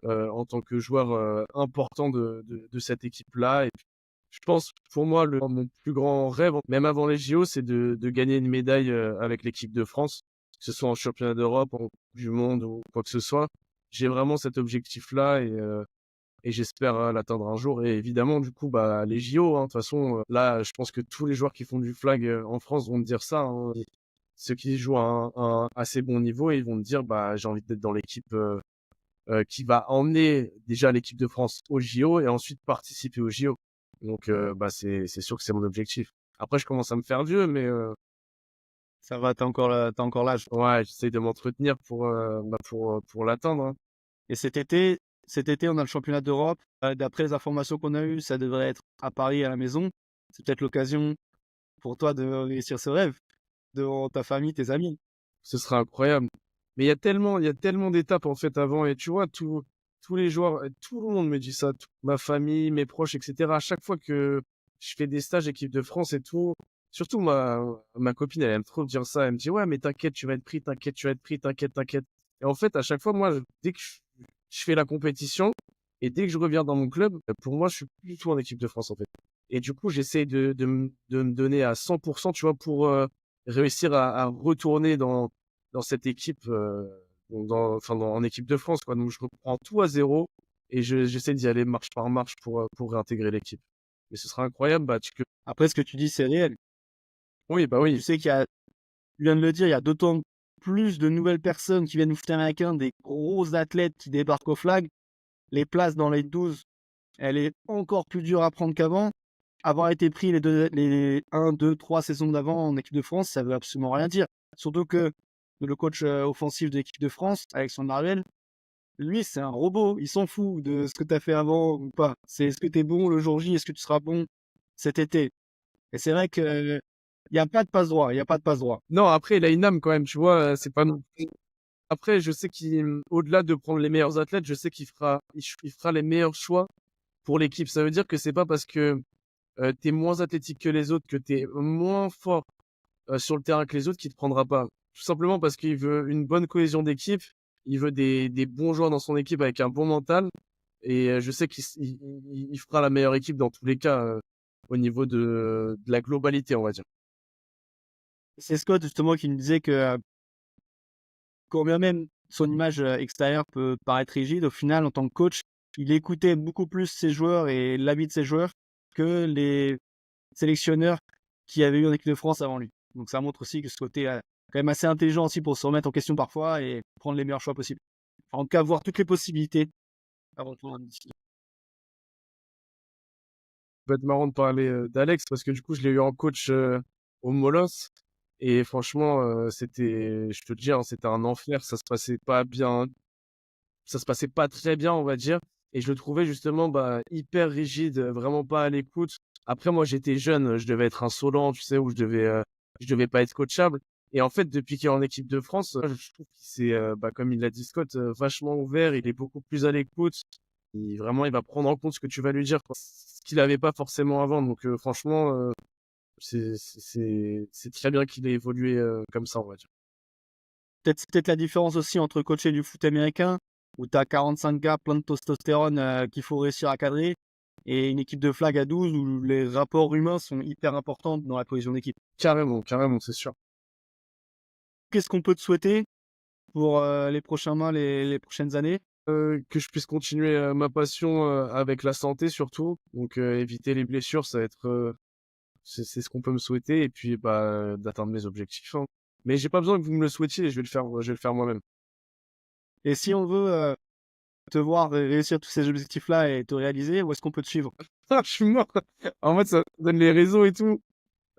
en tant que joueur important de cette équipe-là. Et je pense, pour moi, mon plus grand rêve, même avant les JO, c'est de gagner une médaille avec l'équipe de France, que ce soit en championnat d'Europe, en Coupe du Monde ou quoi que ce soit. J'ai vraiment cet objectif-là et j'espère l'atteindre un jour. Et évidemment, du coup, bah, les JO, hein, de toute façon, là, je pense que tous les joueurs qui font du flag en France vont me dire ça. Hein. Ceux qui jouent à un assez bon niveau, ils vont me dire, bah, j'ai envie d'être dans l'équipe qui va emmener déjà l'équipe de France aux JO et ensuite participer aux JO. Donc, bah, c'est sûr que c'est mon objectif. Après, je commence à me faire vieux, mais Ça va, t'as encore l'âge. ouais, j'essaie de m'entretenir pour l'atteindre. Hein. Et cet été, on a le championnat d'Europe. D'après les informations qu'on a eues, ça devrait être à Paris à la maison. C'est peut-être l'occasion pour toi de réussir ce rêve devant ta famille, tes amis. Ce sera incroyable. Mais il y a tellement d'étapes en fait avant. Et tu vois, tous les joueurs, tout le monde me dit ça, ma famille, mes proches, etc. À chaque fois que je fais des stages équipe de France et tout. Surtout ma copine, elle aime trop dire ça. Elle me dit, ouais, mais t'inquiète, tu vas être pris, t'inquiète, tu vas être pris, t'inquiète, t'inquiète. Et en fait, à chaque fois, moi, dès que je fais la compétition et dès que je reviens dans mon club, pour moi, je suis plus du tout en équipe de France, en fait. Et du coup, j'essaie de me donner à 100%, tu vois, pour réussir à retourner dans cette équipe, en équipe de France, quoi. Donc, je reprends tout à zéro et j'essaie d'y aller marche par marche pour réintégrer l'équipe. Mais ce sera incroyable, Après, ce que tu dis, c'est réel. oui, bah Tu oui. sais tu viens de le dire, il y a d'autant plus de nouvelles personnes qui viennent au foot américain, des gros athlètes qui débarquent au flag. Les places dans les 12, elle est encore plus dure à prendre qu'avant. Avoir été pris les 1, 2, 3 saisons d'avant en équipe de France, ça veut absolument rien dire. Surtout que le coach offensif de l'équipe de France, Alexandre Marvel, lui, c'est un robot. Il s'en fout de ce que tu as fait avant ou pas. C'est est-ce que tu es bon le jour J, est-ce que tu seras bon cet été. Et c'est vrai que il n'y a pas de passe droit, il n'y a pas de passe droit. Non, après, il a une âme quand même, tu vois, c'est pas non plus. Après, je sais au-delà de prendre les meilleurs athlètes, je sais il fera les meilleurs choix pour l'équipe. Ça veut dire que c'est pas parce que tu es moins athlétique que les autres, que tu es moins fort sur le terrain que les autres, qu'il te prendra pas. Tout simplement parce qu'il veut une bonne cohésion d'équipe, il veut des bons joueurs dans son équipe avec un bon mental. Et je sais qu'il fera la meilleure équipe dans tous les cas au niveau de la globalité, on va dire. C'est Scott justement qui nous disait que quand bien même son image extérieure peut paraître rigide, au final, en tant que coach, il écoutait beaucoup plus ses joueurs et l'avis de ses joueurs que les sélectionneurs qui avaient eu en équipe de France avant lui. Donc ça montre aussi que ce côté quand même assez intelligent aussi pour se remettre en question parfois et prendre les meilleurs choix possibles. Enfin, en tout cas, voir toutes les possibilités avant de prendre une décision. Ça peut être marrant de parler d'Alex parce que du coup, je l'ai eu en coach au Molos. Et franchement, je te le dis, hein, c'était un enfer. Ça se passait pas bien. Ça se passait pas très bien, on va dire. Et je le trouvais justement hyper rigide, vraiment pas à l'écoute. Après, moi, j'étais jeune, je devais être insolent, tu sais, où je devais pas être coachable. Et en fait, depuis qu'il est en équipe de France, je trouve qu'il s'est, comme il l'a dit Scott, vachement ouvert. Il est beaucoup plus à l'écoute. Vraiment, il va prendre en compte ce que tu vas lui dire, quoi. Ce qu'il avait pas forcément avant. Donc, franchement, c'est très bien qu'il ait évolué comme ça, on va dire. Peut-être la différence aussi entre coacher du foot américain, où tu as 45 gars plein de testostérone qu'il faut réussir à cadrer, et une équipe de flag à 12 où les rapports humains sont hyper importants dans la cohésion d'équipe. Carrément, carrément, c'est sûr. Qu'est-ce qu'on peut te souhaiter pour les prochains mois, les prochaines années? Que je puisse continuer ma passion avec la santé surtout. Donc éviter les blessures, ça va être c'est ce qu'on peut me souhaiter et puis d'atteindre mes objectifs, hein. Mais j'ai pas besoin que vous me le souhaitiez, je vais le faire moi-même. Et si on veut te voir réussir tous ces objectifs-là et te réaliser, où est-ce qu'on peut te suivre? Ah, je suis mort. En fait, ça donne les réseaux et tout.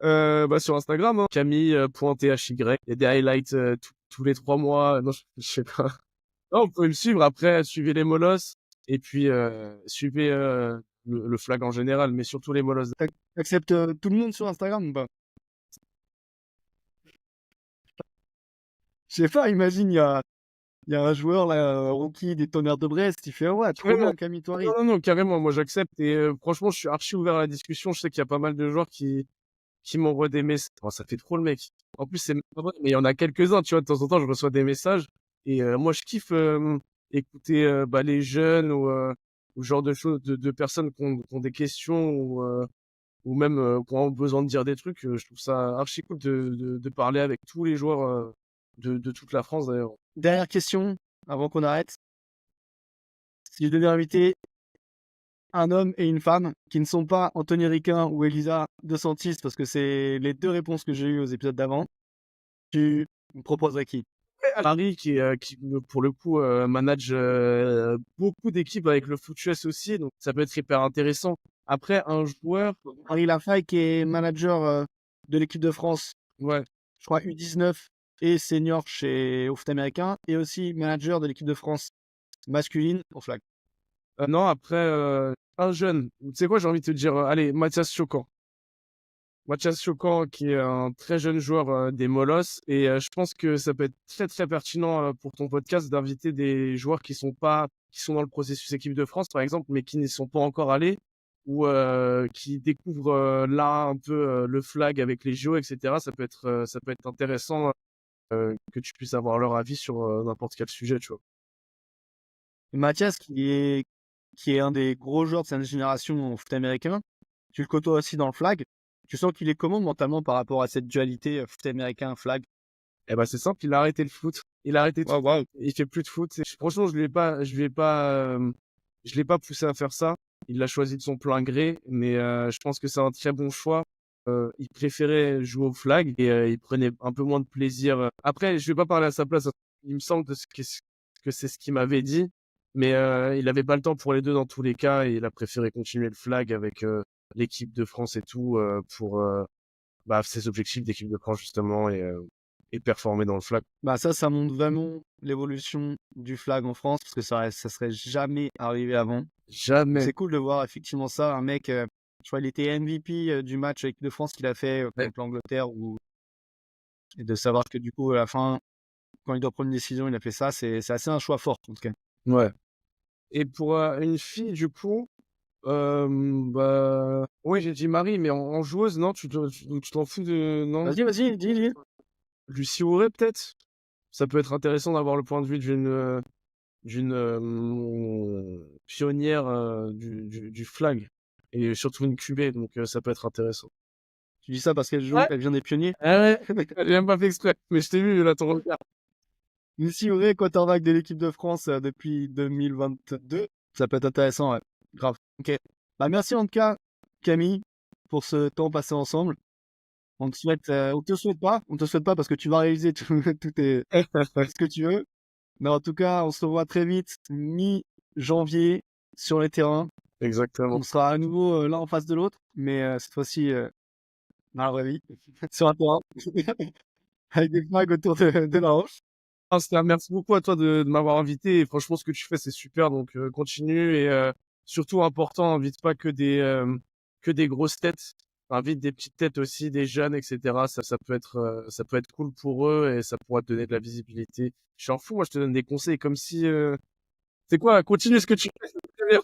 Sur Instagram, hein. Camille.thy. Il y a des highlights tous les 3 mois. Non, je sais pas. Non, vous pouvez me suivre. Après, suivez les molosses. Et puis, suivez le flag en général, mais surtout les molosses. T'acceptes tout le monde sur Instagram ou pas? Je sais pas, imagine, il y a un joueur, là, rookie des Tonnerres de Brest, il fait ouais, trop Carrément. bien, Camille Touary. Non, non, non, carrément. Moi, j'accepte. Et franchement, je suis archi ouvert à la discussion. Je sais qu'il y a pas mal de joueurs qui m'envoient des messages. Oh, ça fait trop le mec. En plus, c'est même pas vrai, mais il y en a quelques-uns, tu vois. De temps en temps, je reçois des messages. Et moi, je kiffe écouter les jeunes ou ce genre de choses, de personnes qui ont des questions ou même qui ont besoin de dire des trucs. Je trouve ça archi cool de parler avec tous les joueurs de toute la France, d'ailleurs. Dernière question, avant qu'on arrête. Si je devais inviter un homme et une femme qui ne sont pas Anthony Riquin ou Elisa De Santis, parce que c'est les deux réponses que j'ai eues aux épisodes d'avant, tu me proposerais qui? Paris qui pour le coup manage beaucoup d'équipes avec le foot US aussi, donc ça peut être hyper intéressant. Après un joueur, Henri Lafaille, qui est manager de l'équipe de France, ouais, je crois U19 et senior chez au foot américain, et aussi manager de l'équipe de France masculine au flag. non après un jeune, tu sais quoi, j'ai envie de te dire, allez Mathias Choquan. Mathias Choquan qui est un très jeune joueur des Molosses et je pense que ça peut être très très pertinent pour ton podcast d'inviter des joueurs qui sont dans le processus équipe de France par exemple mais qui n'y sont pas encore allés ou qui découvrent là un peu le flag avec les JO, etc. Ça peut être intéressant que tu puisses avoir leur avis sur n'importe quel sujet, tu vois. Mathias, qui est un des gros joueurs de cette génération au foot américain, tu le côtoies aussi dans le flag. Tu sens qu'il est comment mentalement par rapport à cette dualité foot américain flag? Eh ben c'est simple, il a arrêté le foot. Il a arrêté de Waouh, waouh. il fait plus de foot. Franchement, je l'ai pas poussé à faire ça. Il l'a choisi de son plein gré, mais je pense que c'est un très bon choix. Il préférait jouer au flag et il prenait un peu moins de plaisir. Après, je vais pas parler à sa place. Il me semble que c'est ce qu'il m'avait dit, mais il avait pas le temps pour les deux dans tous les cas et il a préféré continuer le flag avec l'équipe de France et tout pour ses objectifs d'équipe de France justement et performer dans le flag. Bah ça montre vraiment l'évolution du flag en France parce que ça serait jamais arrivé avant. Jamais. C'est cool de voir effectivement ça, un mec, je crois il était MVP du match avec l'équipe de France qu'il a fait contre l'Angleterre et de savoir que du coup à la fin, quand il doit prendre une décision, il a fait ça, c'est assez un choix fort en tout cas. Ouais. Et pour une fille, du coup, oui, j'ai dit Marie, mais en joueuse, non, tu t'en fous de, non? Vas-y, dis. Lucie Auré, peut-être? Ça peut être intéressant d'avoir le point de vue d'une pionnière du flag et surtout une QB, donc ça peut être intéressant. Tu dis ça parce qu'elle joue, Ouais. elle vient des pionniers. Ah ouais, j'ai même pas fait exprès, mais je t'ai vu là, ton regard. Lucie Auré, quarterback de l'équipe de France depuis 2022. Ça peut être intéressant, ouais. Grave. Ok. Bah, merci en tout cas, Camille, pour ce temps passé ensemble. On te souhaite pas parce que tu vas réaliser ce que tu veux. Mais en tout cas, on se revoit très vite, mi-janvier, sur les terrains. Exactement. On sera à nouveau l'un en face de l'autre, mais cette fois-ci dans la vraie vie, sur un terrain, avec des flags autour de la hanche. Merci beaucoup à toi de m'avoir invité. Et franchement, ce que tu fais, c'est super. Donc, continue. Et surtout, important, invite pas que des grosses têtes. Invite des petites têtes aussi, des jeunes, etc. Ça peut être cool pour eux et ça pourra te donner de la visibilité. Je suis en fou, moi, je te donne des conseils comme si... C'est quoi? Continue ce que tu fais. C'est très bien.